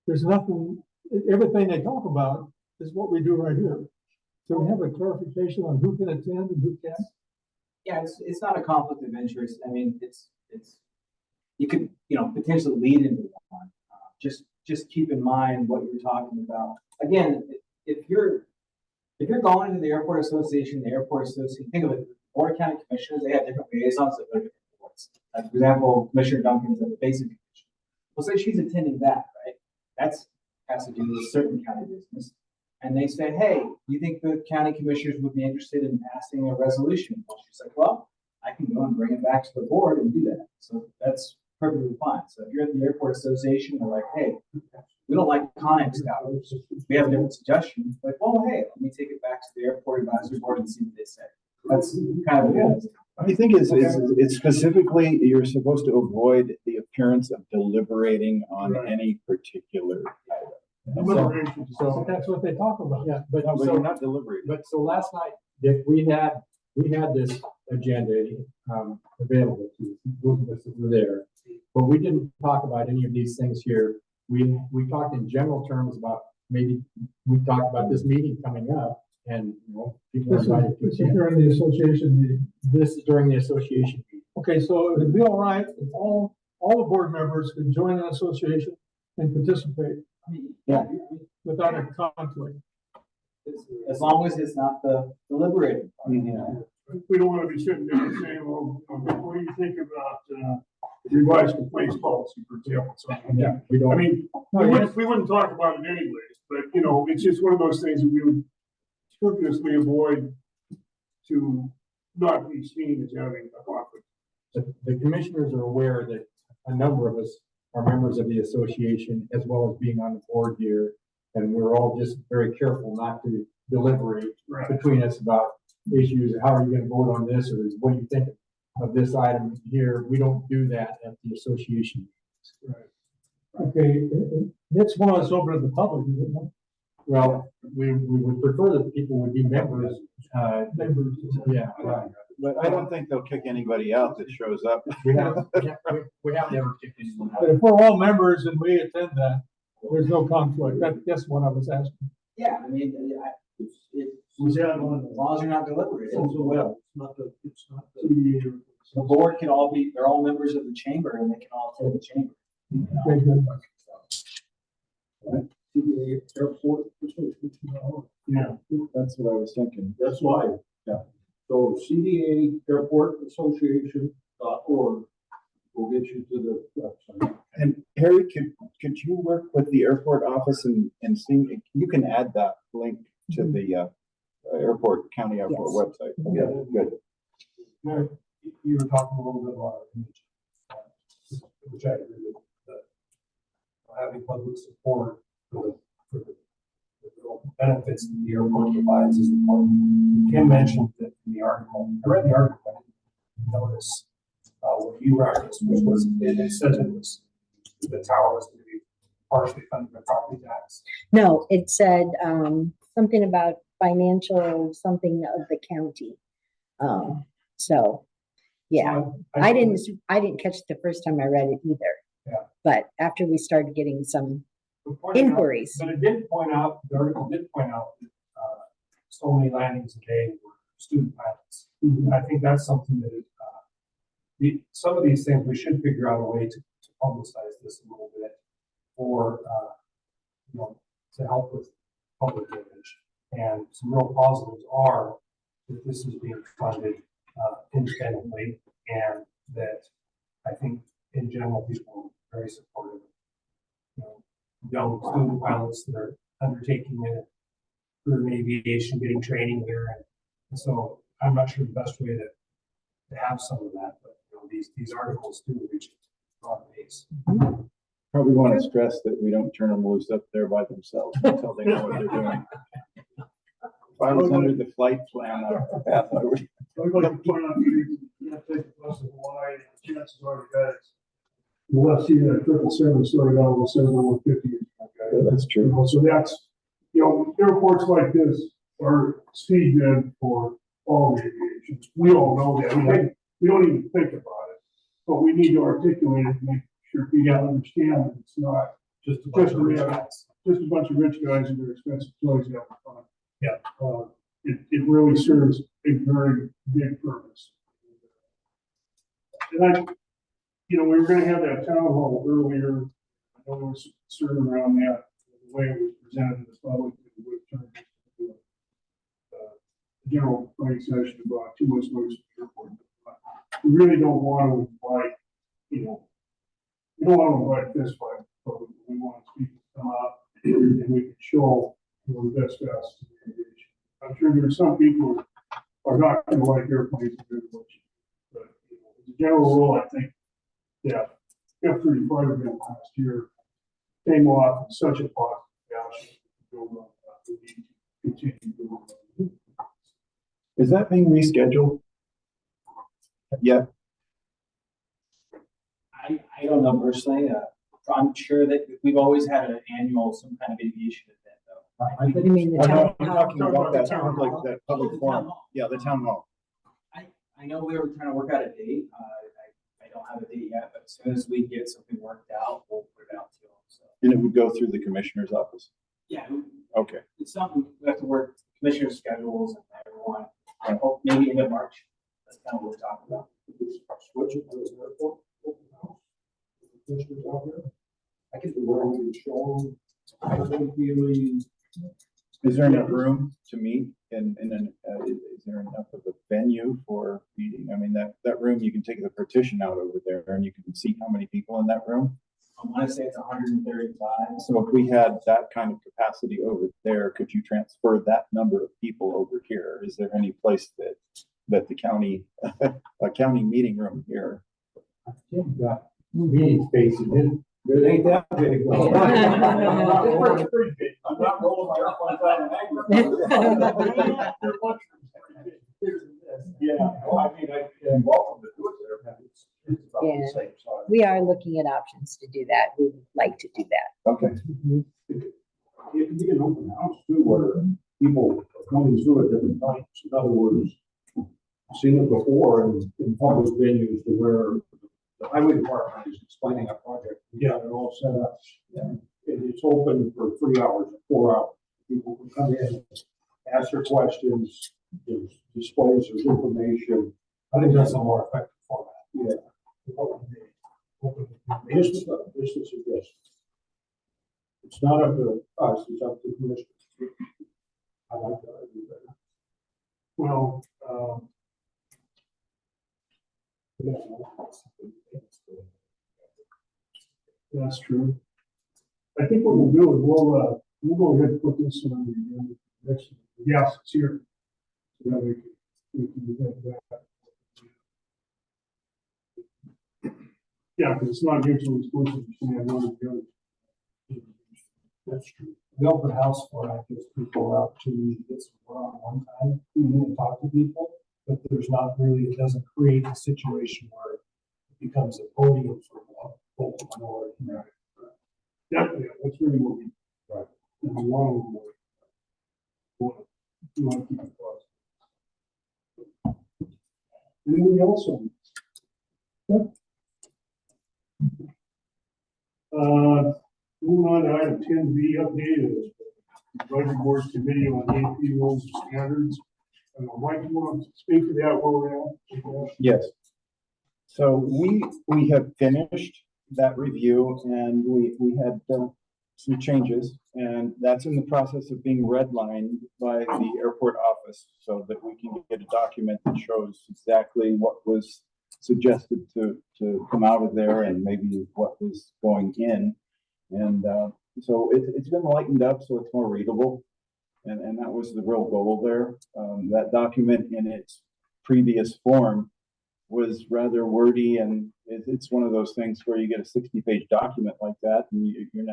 there's nothing, everything they talk about is what we do right here. So we have a clarification on who can attend and who can't. Yeah, it's not a conflict of interest. I mean, it's, you could, you know, potentially lead into one. Just keep in mind what you're talking about. Again, if you're going to the airport association, think of it, Board of County Commissioners, they have different liaisons that go to different boards. Like, for example, Commissioner Duncan's at the Basin Commission. We'll say she's attending that, right? That's has to do with certain county business. And they say, hey, do you think the county commissioners would be interested in passing a resolution? Well, she's like, well, I can go and bring it back to the board and do that. So that's perfectly fine. So if you're at the airport association, they're like, hey, we don't like Connex Scout. We have a different suggestion. Like, well, hey, let me take it back to the airport advisory board and see what they say. That's kind of it. I think it's specifically, you're supposed to avoid the appearance of deliberating on any particular item. So that's what they talk about. Yeah, but No, but so, you're not deliberating. but so last night, Dick, we had this agenda, available to those of us that were there. But we didn't talk about any of these things here. We talked in general terms about, maybe we talked about this meeting coming up, and, you know, people are invited to This is attend. during the association meeting. This is during the association meeting. Okay, so it'd be all right if all the board members could join an association and participate. Yeah. Without a conflict. As long as it's not the deliberating part. We don't want to be sitting there and saying, well, what do you think about revised complaints policy, for example? So, Yeah, we I don't, mean, we wouldn't talk about it anyways, but, you know, it's just one of those things that we would scrupulously avoid to not be seen as having a conflict. the commissioners are aware that a number of us are members of the association as well as being on the board here. And we're all just very careful not to deliberate Right. between us about issues. How are you gonna vote on this? Or what do you think of this item here? We don't do that at the association. Okay, it's one that's open to the public, is it not? Well, we would prefer that people would be members, Members. yeah, right. But I don't think they'll kick anybody out that shows up. We have never kicked anyone But out. if we're all members and we attend that, there's no conflict. That's what I was asking. Yeah, I mean, as long as you're not deliberating. Well, it's not the. The board can all be, they're all members of the chamber and they can all attend the chamber. Okay, good. Yeah, That's what I was thinking. that's why. Yeah. So CDA Airport Association.org will get you to the website. And Harry, could you work with the airport office and see, you can add that link to the county airport Yes. website? Okay, good. Now, you were talking a little bit about our image, which I agree with, that having public support for the benefits that the airport provides is important. Kim mentioned that in the article, I read the article, I didn't notice, what you referenced, which was, it said it was, the tower was going to be partially funded by property tax. No, it said, something about financial something of the county. So, yeah, So I didn't catch it the first time I read it either. Yeah. But after we started getting some But pointing out- inquiries, But it did point out, the article did point out that, so many landings a day were student pilots. I think that's something that, some of these things, we should figure out a way to publicize this a little bit or, to help with public image. And some real positives are that this is being funded, independently and that I think in general, people are very supportive. Young student pilots that are undertaking their career in aviation, getting training here. And so I'm not sure the best way to have some of that, but these articles do reach a broad base. Probably want to stress that we don't turn them loose up there by themselves until they know what they're doing. If I was under the flight plan, path, I would. I'd like to point out, you have to take the bus to Hawaii, and the chances are you guys, unless you had a 777 started out with 7150. That's true. So that's, airports like this are speed dead for all the aviation. We all know that. We don't even think about it, but we need to articulate it to make sure people understand that it's not just a bunch of rich guys and their expensive toys out in front. Yeah. It really serves a very big purpose. And we were gonna have that town hall earlier. I know there was concern around that, the way it was presented to the public, it would turn into a general planning session about too much noise at the airport. We really don't want to invite, we don't want to invite this fight, but we want people to come out and we can show the best guys. I'm sure there are some people who are not going to like airplanes very much, but as a general rule, I think, yeah, F-35 event last year came off in such a positive fashion. Continue. Is that being rescheduled? Yeah, I don't know personally, I'm sure that we've always had an annual, some kind of aviation event though. you mean the I'm town talking hall? about that, Town like hall? that public The town forum. hall. Yeah, the town hall. I know we were trying to work out a date. I don't have a date yet, but as soon as we get something worked out, we'll put it out to them. So, And it would go through the commissioner's office. yeah, Okay. it's something we have to work commissioner schedules and everyone. I hope maybe end of March. That's kind of what we're talking about. Switch it to the airport. I can do whatever you show them. I think really. Is there enough room to meet is there enough of a venue for meeting? I mean, that room, you can take the partition out over there and you can see how many people in that room. I want to say it's 135. So if we had that kind of capacity over there, could you transfer that number of people over here? Is there any place that that the county, a county meeting room here. Jim got meeting space, and it ain't that big. It works pretty big. I'm not rolling my airplanes out of Niagara. Yeah, well, I mean, I'm welcome to do it there, but it's about the same size. We are looking at options to do that. We would like to do that. Okay. It can be an open house too, where people are coming through at different times. In other words, I've seen it before in public venues to where the highway department is explaining a project. Yeah, they're all set up. And it's open for 3 hours, 4 hours. People can come in, ask their questions, there's displays of information. I think that's a more effective format. Yeah. This is a suggestion. It's not up to us, it's up to the commission. I like that idea better. Well, that's true. I think what we'll do is we'll go ahead and put this on the next, yes, it's here. So that we can do that. Yeah, because it's not mutually exclusive, you can have one or the other. That's true. The open house format gives people an opportunity to get some one-on-one time and talk to people, but there's not really, it doesn't create a situation where it becomes a podium for local minority. Right. Definitely, that's really what we, Right. We want to keep it close. Anything else on this? Moving on to item 10B, updated Budget Board Committee on AP rules and standards. Mike, you want to speak to that where we're at? Yes. So we have finished that review and we had some changes, and that's in the process of being redlined by the airport office so that we can get a document that shows exactly what was suggested to come out of there and maybe what was going in. And so it's been lightened up so it's more readable. And that was the real goal there. That document in its previous form was rather wordy, and it's one of those things where you get a 60-page document like that and you're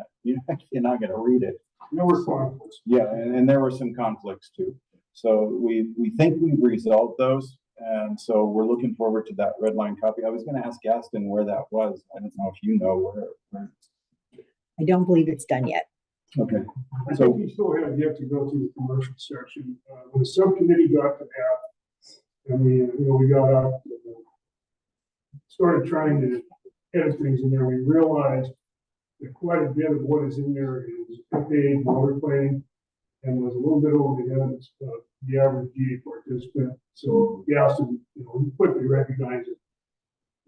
not going to read it. No response. Yeah, and there were some conflicts too. So we think we've resolved those. And so we're looking forward to that red line copy. I was going to ask Gaston where that was. I don't know if you know where. I don't believe it's done yet. Okay. I So think you still have yet to go through the commercial section. When the subcommittee got to that, and we got out, started trying to edit things in there, we realized that quite a bit of what is in there is FAA boilerplate and was a little bit over the heads of the average GA participant. So, yeah, so, we quickly recognized it.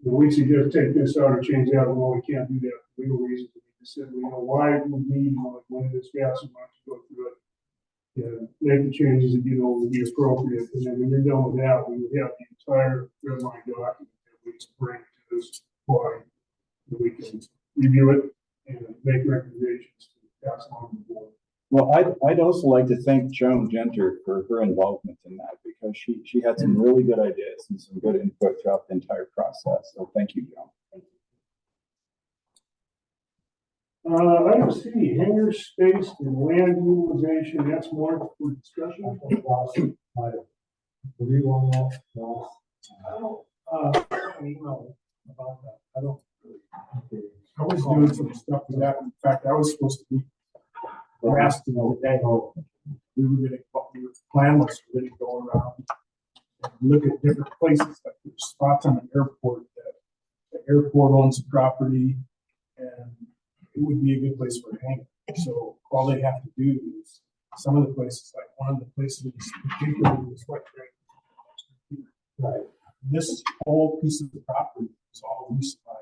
We suggest take this out or change that, well, we can't do that for legal reasons. We just said, why would we, when this gas and want to go through it, make the changes that, would be appropriate. And then when you're done with that, we would have the entire red line document that we bring to this body. That we can review it and make recommendations to pass along to the board. well, I'd also like to thank Joan Genter for her involvement in that because she had some really good ideas and some good input throughout the entire process. So thank you, Joan. Item C, hangar space and land utilization, that's more for discussion. Review on that? No. Email about that. I don't really. I was doing some stuff for that. In fact, I was supposed to be asked today. The plan was really go around and look at different places, like there's spots on the airport that the airport owns the property, and it would be a good place for a hangar. So all they have to do is some of the places, like one of the places particularly is what right. This whole piece of the property is all leased by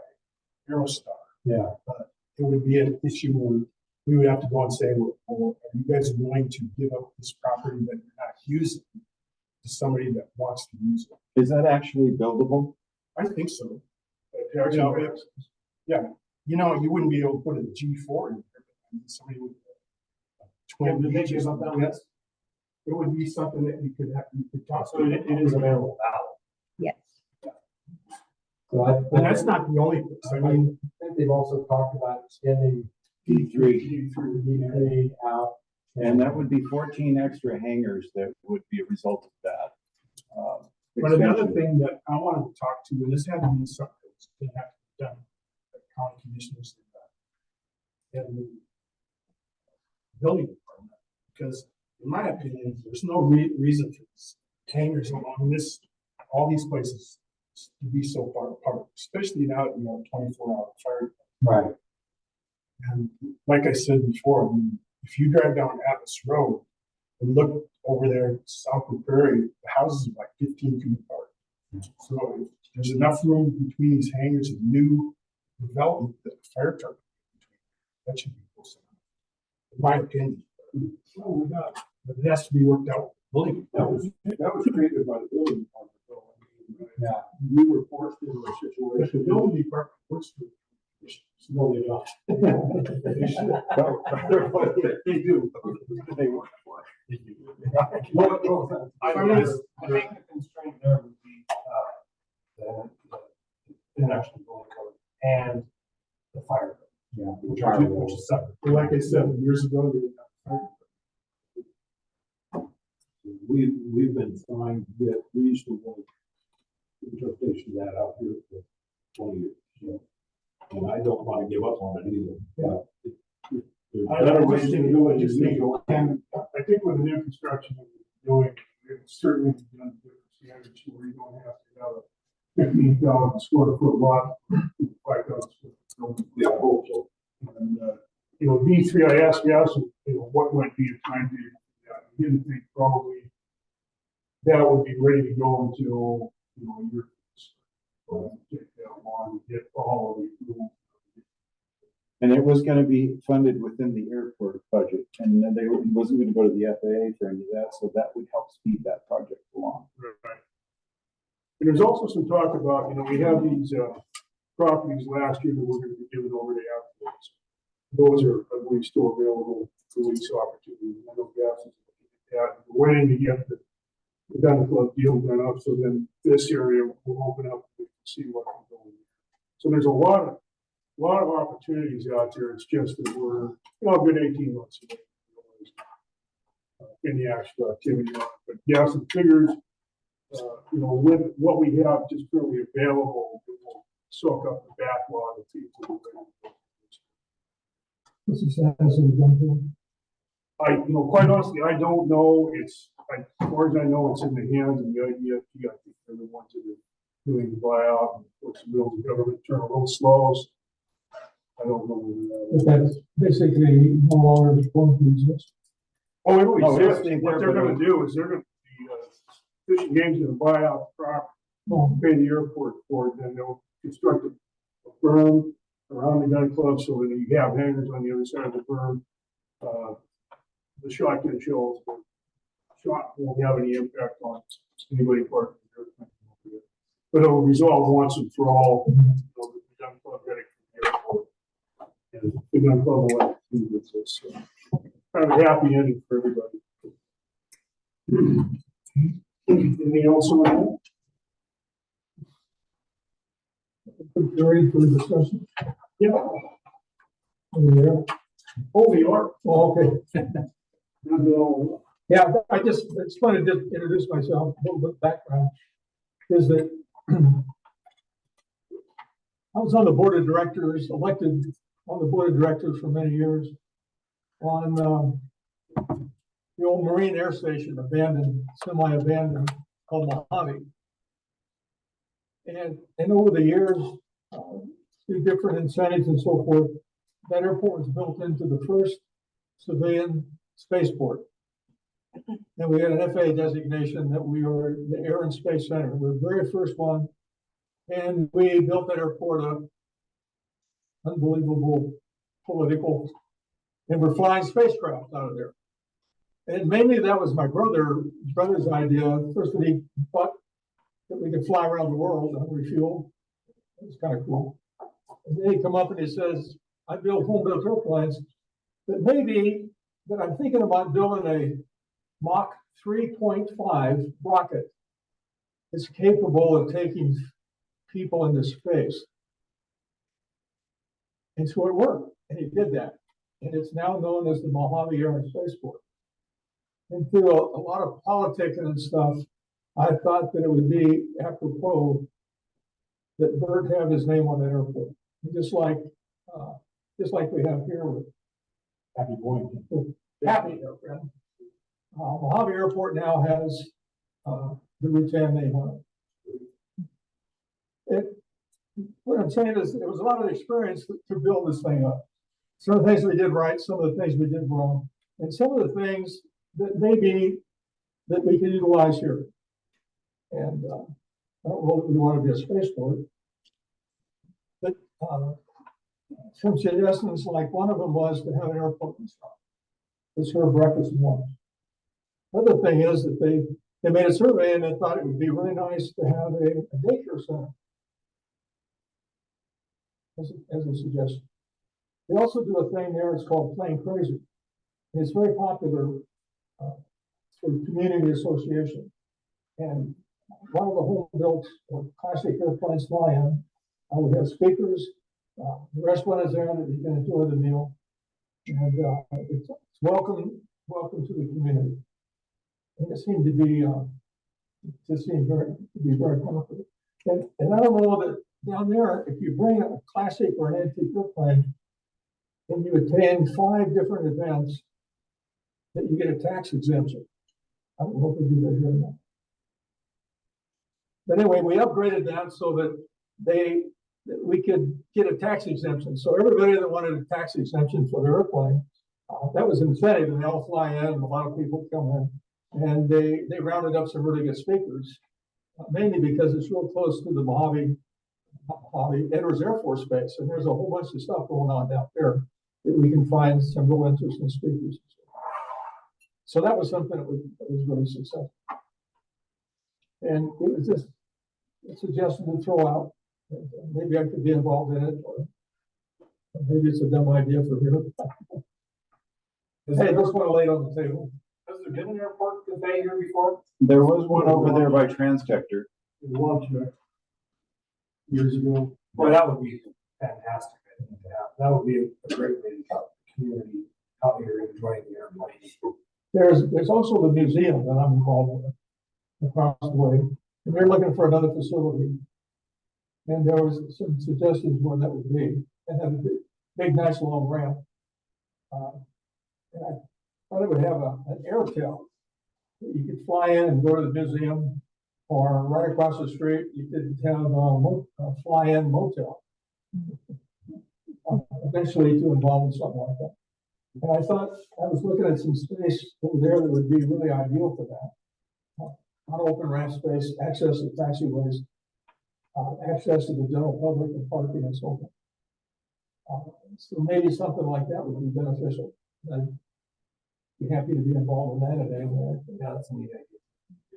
Aerostar. Yeah. But it would be an issue where we would have to go and say, well, are you guys willing to give up this property that you're not using to somebody that wants to use it? Is that actually buildable? I think so. Yeah, you wouldn't be able to put a G4 in there, but somebody would. Did they give up that list? it would be something that you could talk, so it is available ballot. Yes. So And that's not the only place, I mean, I think they've also talked about extending D3. D3 out. And that would be 14 extra hangars that would be a result of that. but another extension. thing that I wanted to talk to, and this had to be something that's gonna have to be done, by county commissioners and the building department, because in my opinion, there's no reason for this hangars along this, all these places to be so far apart, especially now, 24-hour fire. Right. And like I said before, I mean, if you drive down Atlas Road and look over there, south of Prairie, the houses are like 15 feet apart. So if there's enough room between these hangars and new development that the fire truck, that should be close enough, in my opinion. Oh, my God. But it has to be worked out. Building. That was created by the building department, though. I mean, Yeah. we were forced into a If the situation. building department works for No, they don't. they should. They do. They work for it. I think the constraint there would be, the international building code and the fire code. Yeah. Which is separate. But like I said, years ago, they didn't have fire code. We've been trying to get reasonable interpretation of that out here for 20 years. You know. And I don't want to give up on it either. But there's better ways to do it. Just think, And I think with the new construction that we're doing, it's certainly done different standards where you don't have to have a 15,000 square foot lot, 5,000 square foot building. yeah, I hope so. And, D3, I asked Yasu, what might be a time period? He didn't think probably that would be ready to go until, a year. Take that long to get all of the rules. And it was gonna be funded within the airport budget, and then it wasn't gonna go to the FAA for any of that, so that would help speed that project along. Right. And there's also some talk about, we have these, properties last year that we're gonna be giving over to athletes. Those are, I believe, still available for lease opportunity. I know Gas is looking at that, we're waiting to get the gun club deal done up, so then this area will open up and see what can go in. So there's a lot of opportunities out there. It's just that we're, a good 18 months away in the actual activity. But yeah, some figures, with what we have just currently available, it will soak up the backlog of people. This is as a example. Quite honestly, I don't know. As far as I know, it's in the hands of the IDFT. I think they're the ones that are doing the buyout, and of course, the real government turn a little slow. I don't know. But that's basically no longer going to exist. Oh, it always No, it is is. being What there, they're but gonna do is they're gonna, the fishing game's gonna buy out the property, Oh, pay the airport for it, then they'll construct a berm around the gun club so that you have hangars on the other side of the berm. The shotgun shells, the shot won't have any impact on anybody parking there. But it'll resolve once and for all, the gun club getting from the airport. And the gun club will have to do with this, so kind of a happy ending for everybody. Anything else on that? ready for the discussion? Yeah. Over there. Oh, we are. Oh, okay. No. Yeah, I just wanted to introduce myself, a little bit of background, is that I was on the board of directors, elected on the board of directors for many years on the old Marine Air Station, abandoned, semi-abandoned, called Mojave. And over the years, through different incentives and so forth, that airport was built into the first civilian spaceport. And we had an FAA designation that we were the Air and Space Center. We were the very first one. And we built that airport up. Unbelievable political. And we're flying spacecraft out of there. And mainly that was my brother's idea. First that he thought that we could fly around the world and refuel. It was kind of cool. And then he come up and he says, I build home-built airplanes, but maybe that I'm thinking about building a Mach 3.5 rocket is capable of taking people into space. And so it worked, and he did that. And it's now known as the Mojave Air and Spaceport. And through a lot of politicking and stuff, I thought that it would be apropos that Bert have his name on that airport. Just like we have here with Happy Boynton. Happy Airport. Mojave Airport now has the Rutan name on it. What I'm saying is, there was a lot of experience to build this thing up. Some of the things we did right, some of the things we did wrong, and some of the things that maybe that we can utilize here. And I don't know if we want to be a spaceport, but some suggestions, like one of them was to have an airport restaurant to serve breakfast and lunch. Other thing is that they made a survey and they thought it would be really nice to have a daycare center as a suggestion. They also do a thing there, it's called Plane Crazy. And it's very popular for community association. And one of the home-built classic airplanes fly in. We have speakers. The restaurant is there that you can enjoy the meal. And it's welcome to the community. And it seemed to be very comfortable. And I don't know that down there, if you bring a classic or an antique airplane, and you attend 5 different events, that you get a tax exemption. I don't know if we do that here or not. But anyway, we upgraded that so that we could get a tax exemption. So everybody that wanted a tax exemption for their airplane, that was incentive, and they all fly in, and a lot of people come in, and they rounded up some really good speakers, mainly because it's real close to the Mojave Edwards Air Force Base, and there's a whole bunch of stuff going on down there that we can find some real interesting speakers. So that was something that was really successful. And it was just a suggestion to throw out. Maybe I could be involved in it, or maybe it's a dumb idea for here. Hey, I just want to lay it on the table. Has there been an airport cafe here before? There was one over there by Transtector. Lunch years ago. Well, that would be fantastic. I think that would be a great way to get the community out here enjoying the airplane. There's also the museum that I'm involved with across the way, and they're looking for another facility. And there was some suggestions where that would be, and have a big, nice long ramp. And I thought it would have an airtail. You could fly in and go to the museum, or right across the street, you could have a fly-in motel. Eventually to involve in something like that. And I thought, I was looking at some space over there that would be really ideal for that. Not open ramp space, access to taxiways, access to the general public and parking and so forth. So maybe something like that would be beneficial. I'd be happy to be involved in that at any rate. Yeah, that's a neat idea.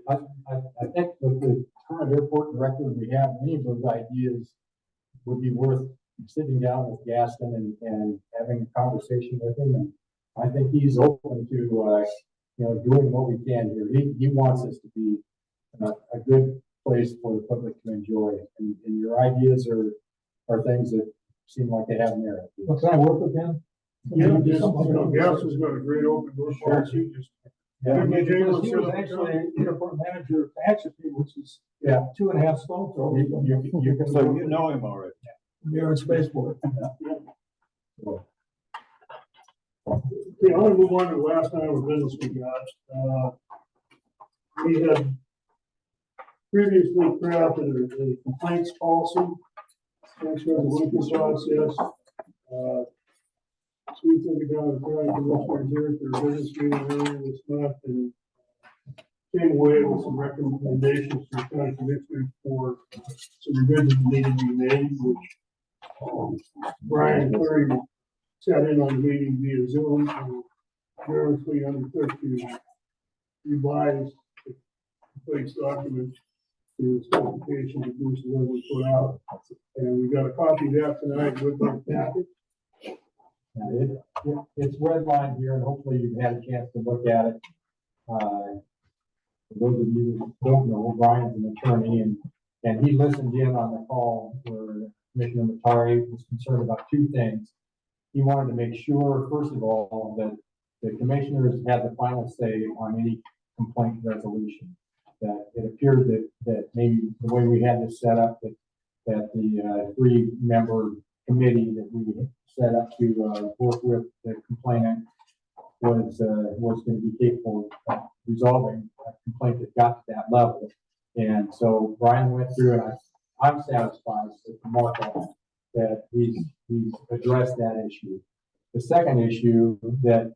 I think with the current airport director we have, many of those ideas would be worth sitting down with Gaston and having a conversation with him. And I think he's open to, doing what we can here. He wants us to be a good place for the public to enjoy. And your ideas are things that seem like they have merit. Well, can I work with him? Yeah, Gas has got a great open door policy. Yeah, because he was actually airport manager at Tehachapi, which is 2.5 stone throw. You can, so you know him already. You're in spaceport. Okay, I'm gonna move on to the last item of business we got. We had previously crafted a complaints policy. Thanks for the working process. So we took it down to the county commissioners here for a business meeting earlier this month and came away with some recommendations to the county commissioners for some revisions needed to be made, which Brian Curry sat in on the meeting via Zoom and generously undertook to revise the complaints document to the specification that Bruce Lindley put out. And we got a copy of that tonight with our packet. It's redlined here, and hopefully you've had a chance to look at it. For those of you who don't know, Brian's an attorney and he listened in on the call where Commissioner Matari was concerned about two things. He wanted to make sure, first of all, that the commissioners had the final say on any complaint resolution. That it appeared that maybe the way we had this set up, that the three-member committee that we set up to work with the complainant was going to be capable of resolving a complaint that got to that level. And so Brian went through, and I'm satisfied with the markup that he's addressed that issue. The second issue that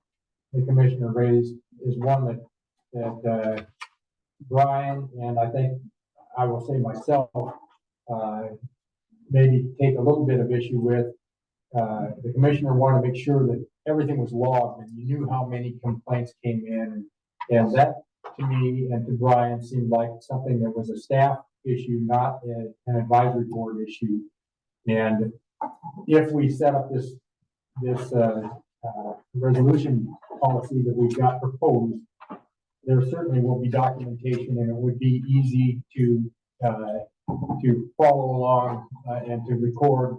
the commissioner raised is one that Brian, and I think I will say myself, maybe take a little bit of issue with. The commissioner wanted to make sure that everything was logged and you knew how many complaints came in. And that, to me and to Brian, seemed like something that was a staff issue, not an advisory board issue. And if we set up this resolution policy that we've got proposed, there certainly will be documentation, and it would be easy to follow along and to record,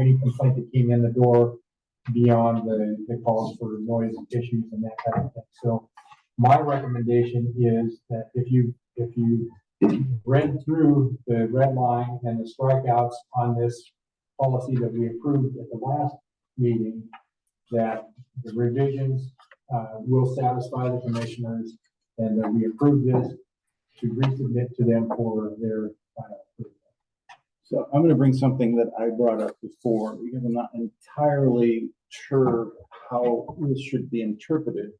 any complaint that came in the door beyond the calls for noise issues and that kind of thing. So my recommendation is that if you read through the red line and the strikeouts on this policy that we approved at the last meeting, that the revisions will satisfy the commissioners, and that we approve this to resubmit to them for their final approval. So I'm going to bring something that I brought up before, because I'm not entirely sure how this should be interpreted.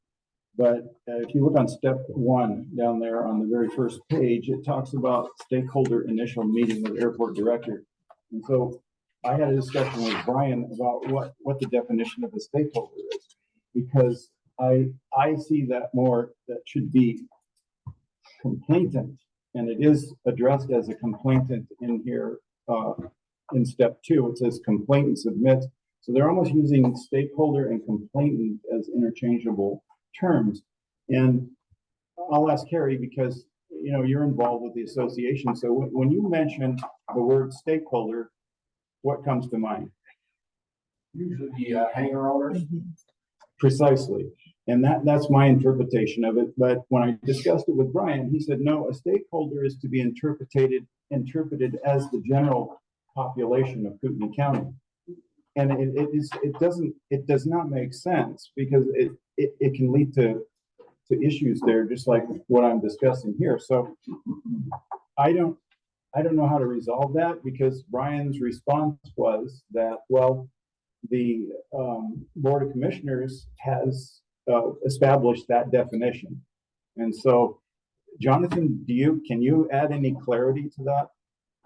But if you look on step 1 down there on the very first page, it talks about stakeholder initial meeting with airport director. And so I had a discussion with Brian about what the definition of a stakeholder is, because I see that more that should be complainant, and it is addressed as a complainant in here. In step 2, it says complainant submits. So they're almost using stakeholder and complainant as interchangeable terms. And I'll ask Carrie, because you're involved with the association. So when you mention the word stakeholder, what comes to mind? Usually the hangar owners. Precisely. And that's my interpretation of it. But when I discussed it with Brian, he said, no, a stakeholder is to be interpreted as the general population of Kootenai County. And it does not make sense, because it can lead to issues there, just like what I'm discussing here. So I don't know how to resolve that, because Brian's response was that, well, the Board of Commissioners has established that definition. And so, Jonathan, can you add any clarity to that?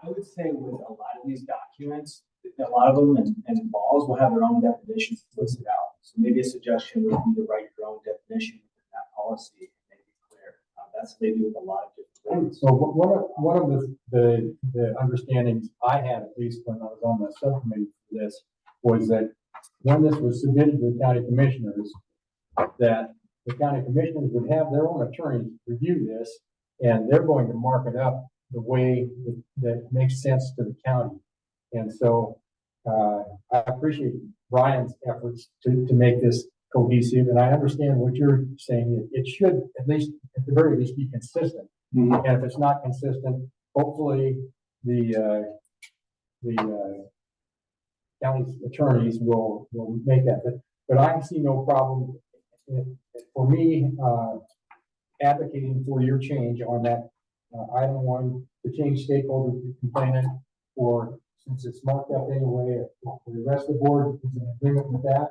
I would say with a lot of these documents, a lot of them and laws will have their own definitions listed out. So maybe a suggestion would be to write your own definition in that policy and make it clear. That's what they do with a lot of different things. So one of the understandings I had, at least when I was on the subcommittee for this, was that when this was submitted to the county commissioners, that the county commissioners would have their own attorneys review this, and they're going to mark it up the way that makes sense to the county. And so I appreciate Brian's efforts to make this cohesive, and I understand what you're saying. It should, at the very least, be consistent. Mm-hmm. And if it's not consistent, hopefully the county attorneys will make that. But I see no problem for me advocating for your change on that item 1, to change stakeholder to complainant, or since it's marked up anyway, if the rest of the board is in agreement with that,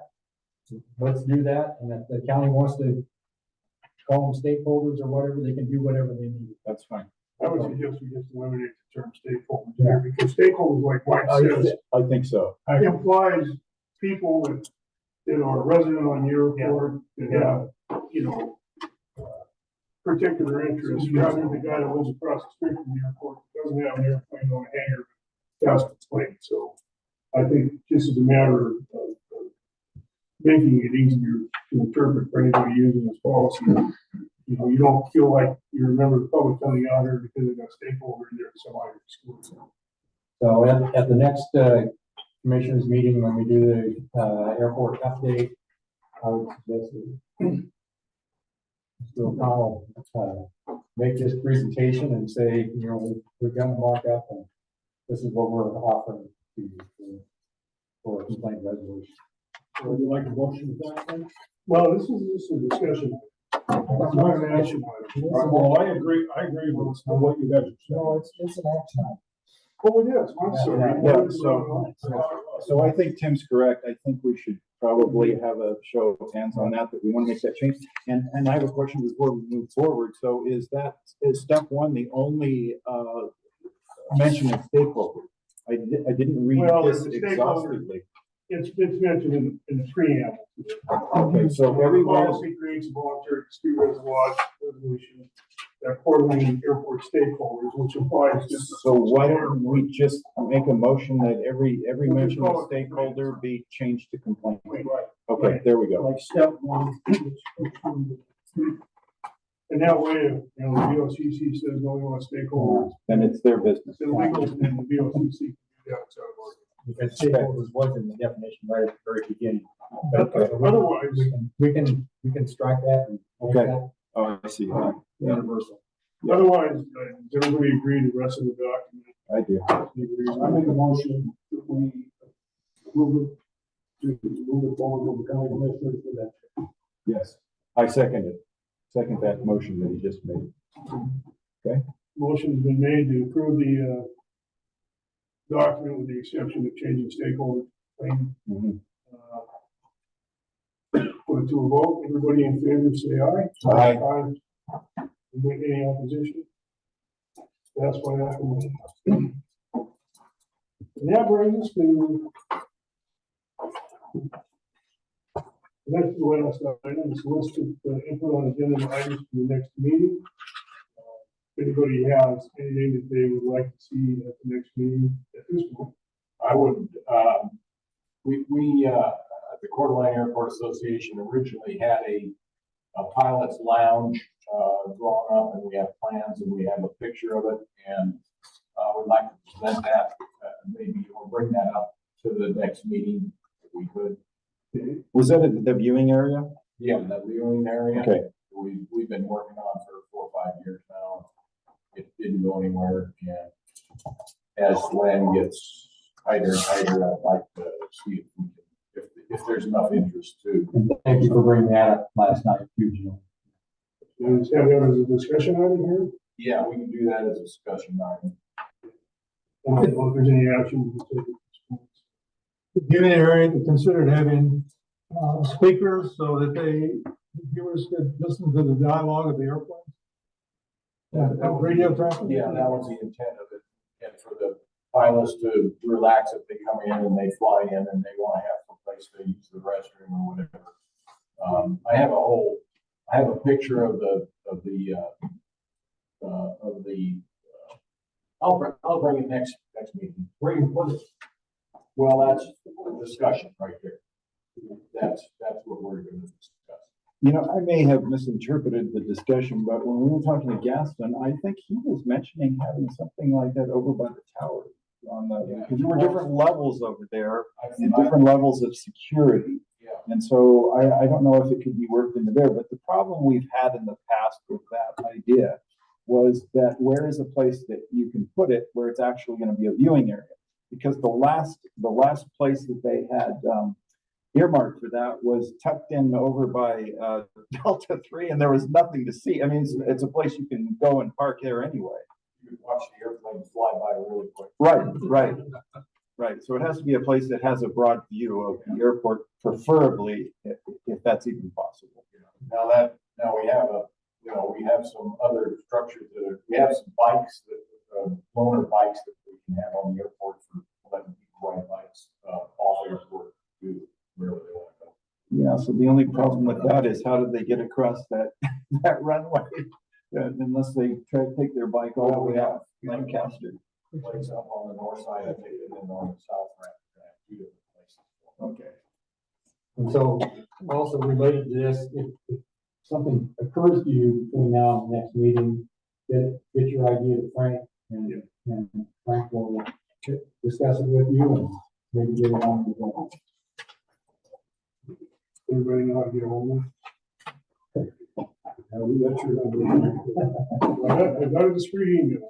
let's do that. And if the county wants to call them stakeholders or whatever, they can do whatever they need. That's fine. I would suggest we just eliminate the term stakeholders here, because stakeholders, like Mike says, I think so. implies people that are resident on the airport, that have, particular interests, rather than the guy that lives across the street from the airport, that doesn't have an airplane on a hangar, has a plane. So I think this is a matter of making it easier to interpret for anybody using this policy. you know, you don't feel like you remember the public coming out here because they got a stakeholder in there, somebody excluded. So at the next, commissioners meeting, when we do the, airport update, I would suggest that Mr. O'Connell, make this presentation and say, you know, we're gonna mark up and this is what we're offering to you for a complaint resolution. Would you like a motion with that then? Well, this is a discussion. It's not an action item. Well, I agree with what you guys are saying. No, it's an action item. Oh, it is, I'm sorry. Yeah, so I think Tim's correct. I think we should probably have a show of hands on that we want to make that change. And I have a question before we move forward. So is step one the only, mention of stakeholders? I didn't read Well, this the stakeholder- exhaustively. It's mentioned in the preamble. Okay, so everyone, Policy creates a voluntary dispute resolution that coordinating airport stakeholders, which implies just. so why don't we just make a motion that every mention of stakeholder be changed to complaint? Okay, there we go. Like step one. And that way, you know, the VOCC says no, we want stakeholders, Then it's their business. the legal and the VOCC can do that outside of our. Because stakeholders was in the definition right at the very beginning. But Otherwise, we can strike that and. make Okay. that Oh, I see. Yeah, Universal. otherwise, does everybody agree the rest of the document? I do. I make a motion that we move it forward with the county commissioners for that. Yes, I second it. Second that motion that he just made. Motion's been made to approve the document with the exception of changing stakeholder claim. Mhm. Put it to a vote. Everybody in favor, say aye. Aye. Any opposition? That's why I can. And that brings us to. Next to the last item is listed input on agenda items for the next meeting. If anybody has anything that they would like to see at the next meeting at this point. I would, the Coeur d'Alene Airport Association originally had a pilot's lounge, drawn up, and we have plans and we have a picture of it, and, we'd like to present that, maybe we'll bring that up to the next meeting if we could. Was that at the viewing area? Yeah, that viewing area. Okay. We've been working on for 4 or 5 years now. It didn't go anywhere, and as land gets tighter and tighter, I'd like to see if we can, if there's enough interest too. And thank you for bringing that up last night, too, Jim. Is that as a discussion item here? Yeah, we can do that as a discussion item. I don't know if there's any action. to take at this point. Given an area to consider having, speakers so that viewers could listen to the dialogue of the airplane. Radio traffic. Yeah, that was the intent of it, and for the pilots to relax if they come in and they fly in and they want to have some place to use the restroom or whatever. I have a picture of I'll bring it next meeting. Where you put it? Well, that's a discussion right there. That's what we're going to discuss. You know, I may have misinterpreted the discussion, but when we were talking to Gaston, I think he was mentioning having something like that over by the tower on the, because there were different levels over there and different levels of security. Yeah. And so I don't know if it could be worked into there, but the problem we've had in the past with that idea was that where is a place that you can put it where it's actually going to be a viewing area? Because the last place that they had earmarked for that was tucked in over by Delta 3, and there was nothing to see. I mean, it's a place you can go and park there anyway. You can watch the airplane fly by really quick. Right. So it has to be a place that has a broad view of the airport, preferably if that's even possible. Now we have some other structures we have some bikes loaner bikes that we can have on the airport for letting people ride bikes, off airport to wherever they want to go. Yeah, so the only problem with that is how do they get across that runway? Unless they try to take their bike all the way out Lancaster. Place up on the north side, I think, and then on the south ramp, 2 different places. Okay. And so also related to this, if something occurs to you between now and the next meeting, get your idea to Frank, and Frank will discuss it with you and maybe get it on the phone. Everybody know how to get ahold of me? We got your number. I got a discreet email.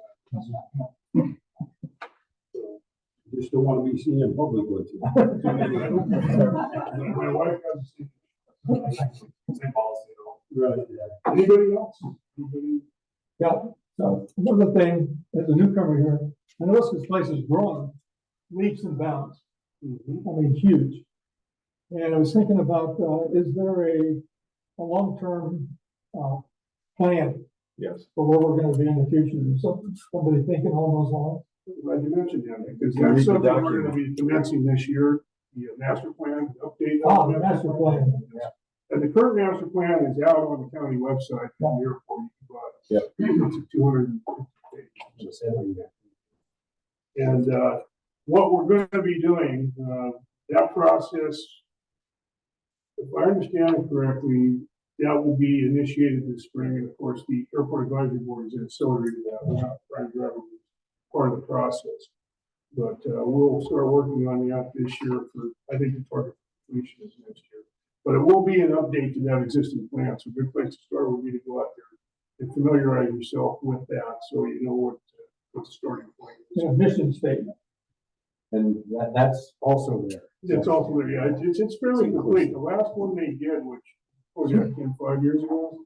Just don't want to be seen in public with you. My wife has the same policy. Right. Anybody else? Anybody? Yeah, so another thing, as a newcomer here, I noticed this place is growing leaps and bounds. I mean, huge. And I was thinking about, is there a long-term, plan Yes. for where we're gonna be in the future? Is somebody thinking along those lines? Glad you mentioned that, because Can you read that's the something we're document? gonna be commencing this year, the master plan, update. Oh, the master plan. And the current master plan is out on the county website, from the airport, you can buy it. Yep. It's 250 pages. And, what we're gonna be doing, that process, if I understand it correctly, that will be initiated this spring, and of course, the airport advisory board is accelerated that, we're not trying to grab it as part of the process. But, we'll start working on that this year for, I think the target completion is next year. But it will be an update to that existing plan, so a good place to start would be to go out there and familiarize yourself with that, so you know what the starting point is. A mission statement. And that's also there. It's also, yeah, it's fairly complete. The last one they did, which was that, 5 years ago?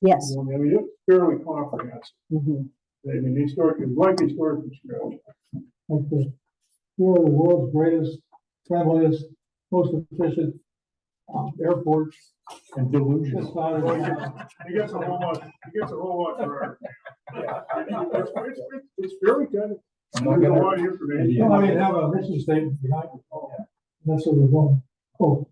Yes. I mean, it's fairly comprehensive. Mhm. I mean, they started from scratch. Like the, one of the world's greatest, friendliest, most efficient, airports. And delusion. Just not as- He gets a whole lot for our. It's very good. There's a lot of information. Well, I mean, have a mission statement behind it. That's what we're going. Cool.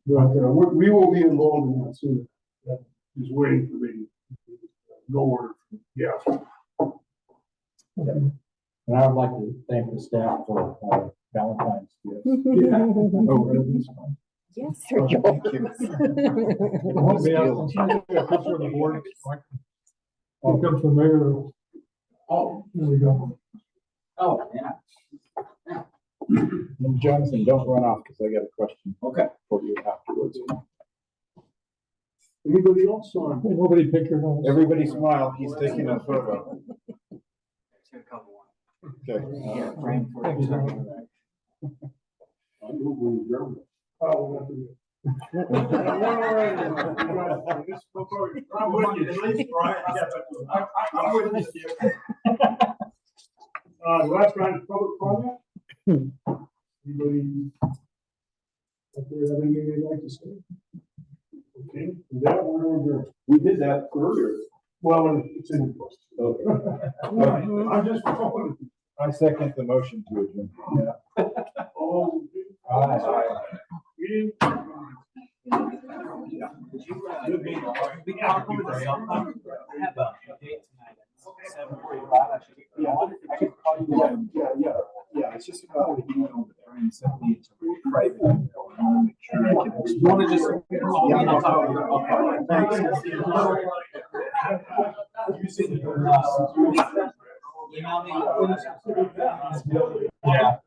But, we will be involved in that soon. Just waiting for the go order. Yeah. Okay. And I would like to thank the staff for Valentine's gift. Oh, really? This one? Yes, sir. Thank you. Won't be out. I'm trying to get a picture of the board. Welcome from there. Oh, There we go. oh, yeah. And Jonathan, don't run off because I got a question Okay. for you afterwards. Anybody else on? Nobody picked your nose. Everybody smile. He's taking a photo. Take a couple more. Okay. Yeah, frame for Thank you, sir. I move we adjourn. Oh, we'll have to do it. I'm with you, at least, Brian. I'm with you. The last round of public comment? Anybody? If there have anything they'd like to say? Okay, with that, we're going to. We did that earlier. Well, it's in the post. Okay. I'm just following. I second the motion to adjourn. Yeah. All. Meeting. Yeah, it's just about the email that Brian sent me to private. I want to make sure I can. You want to just? Email me. Yeah.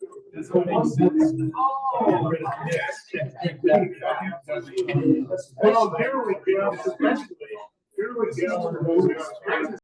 Well, generally, yeah, eventually, generally, yeah.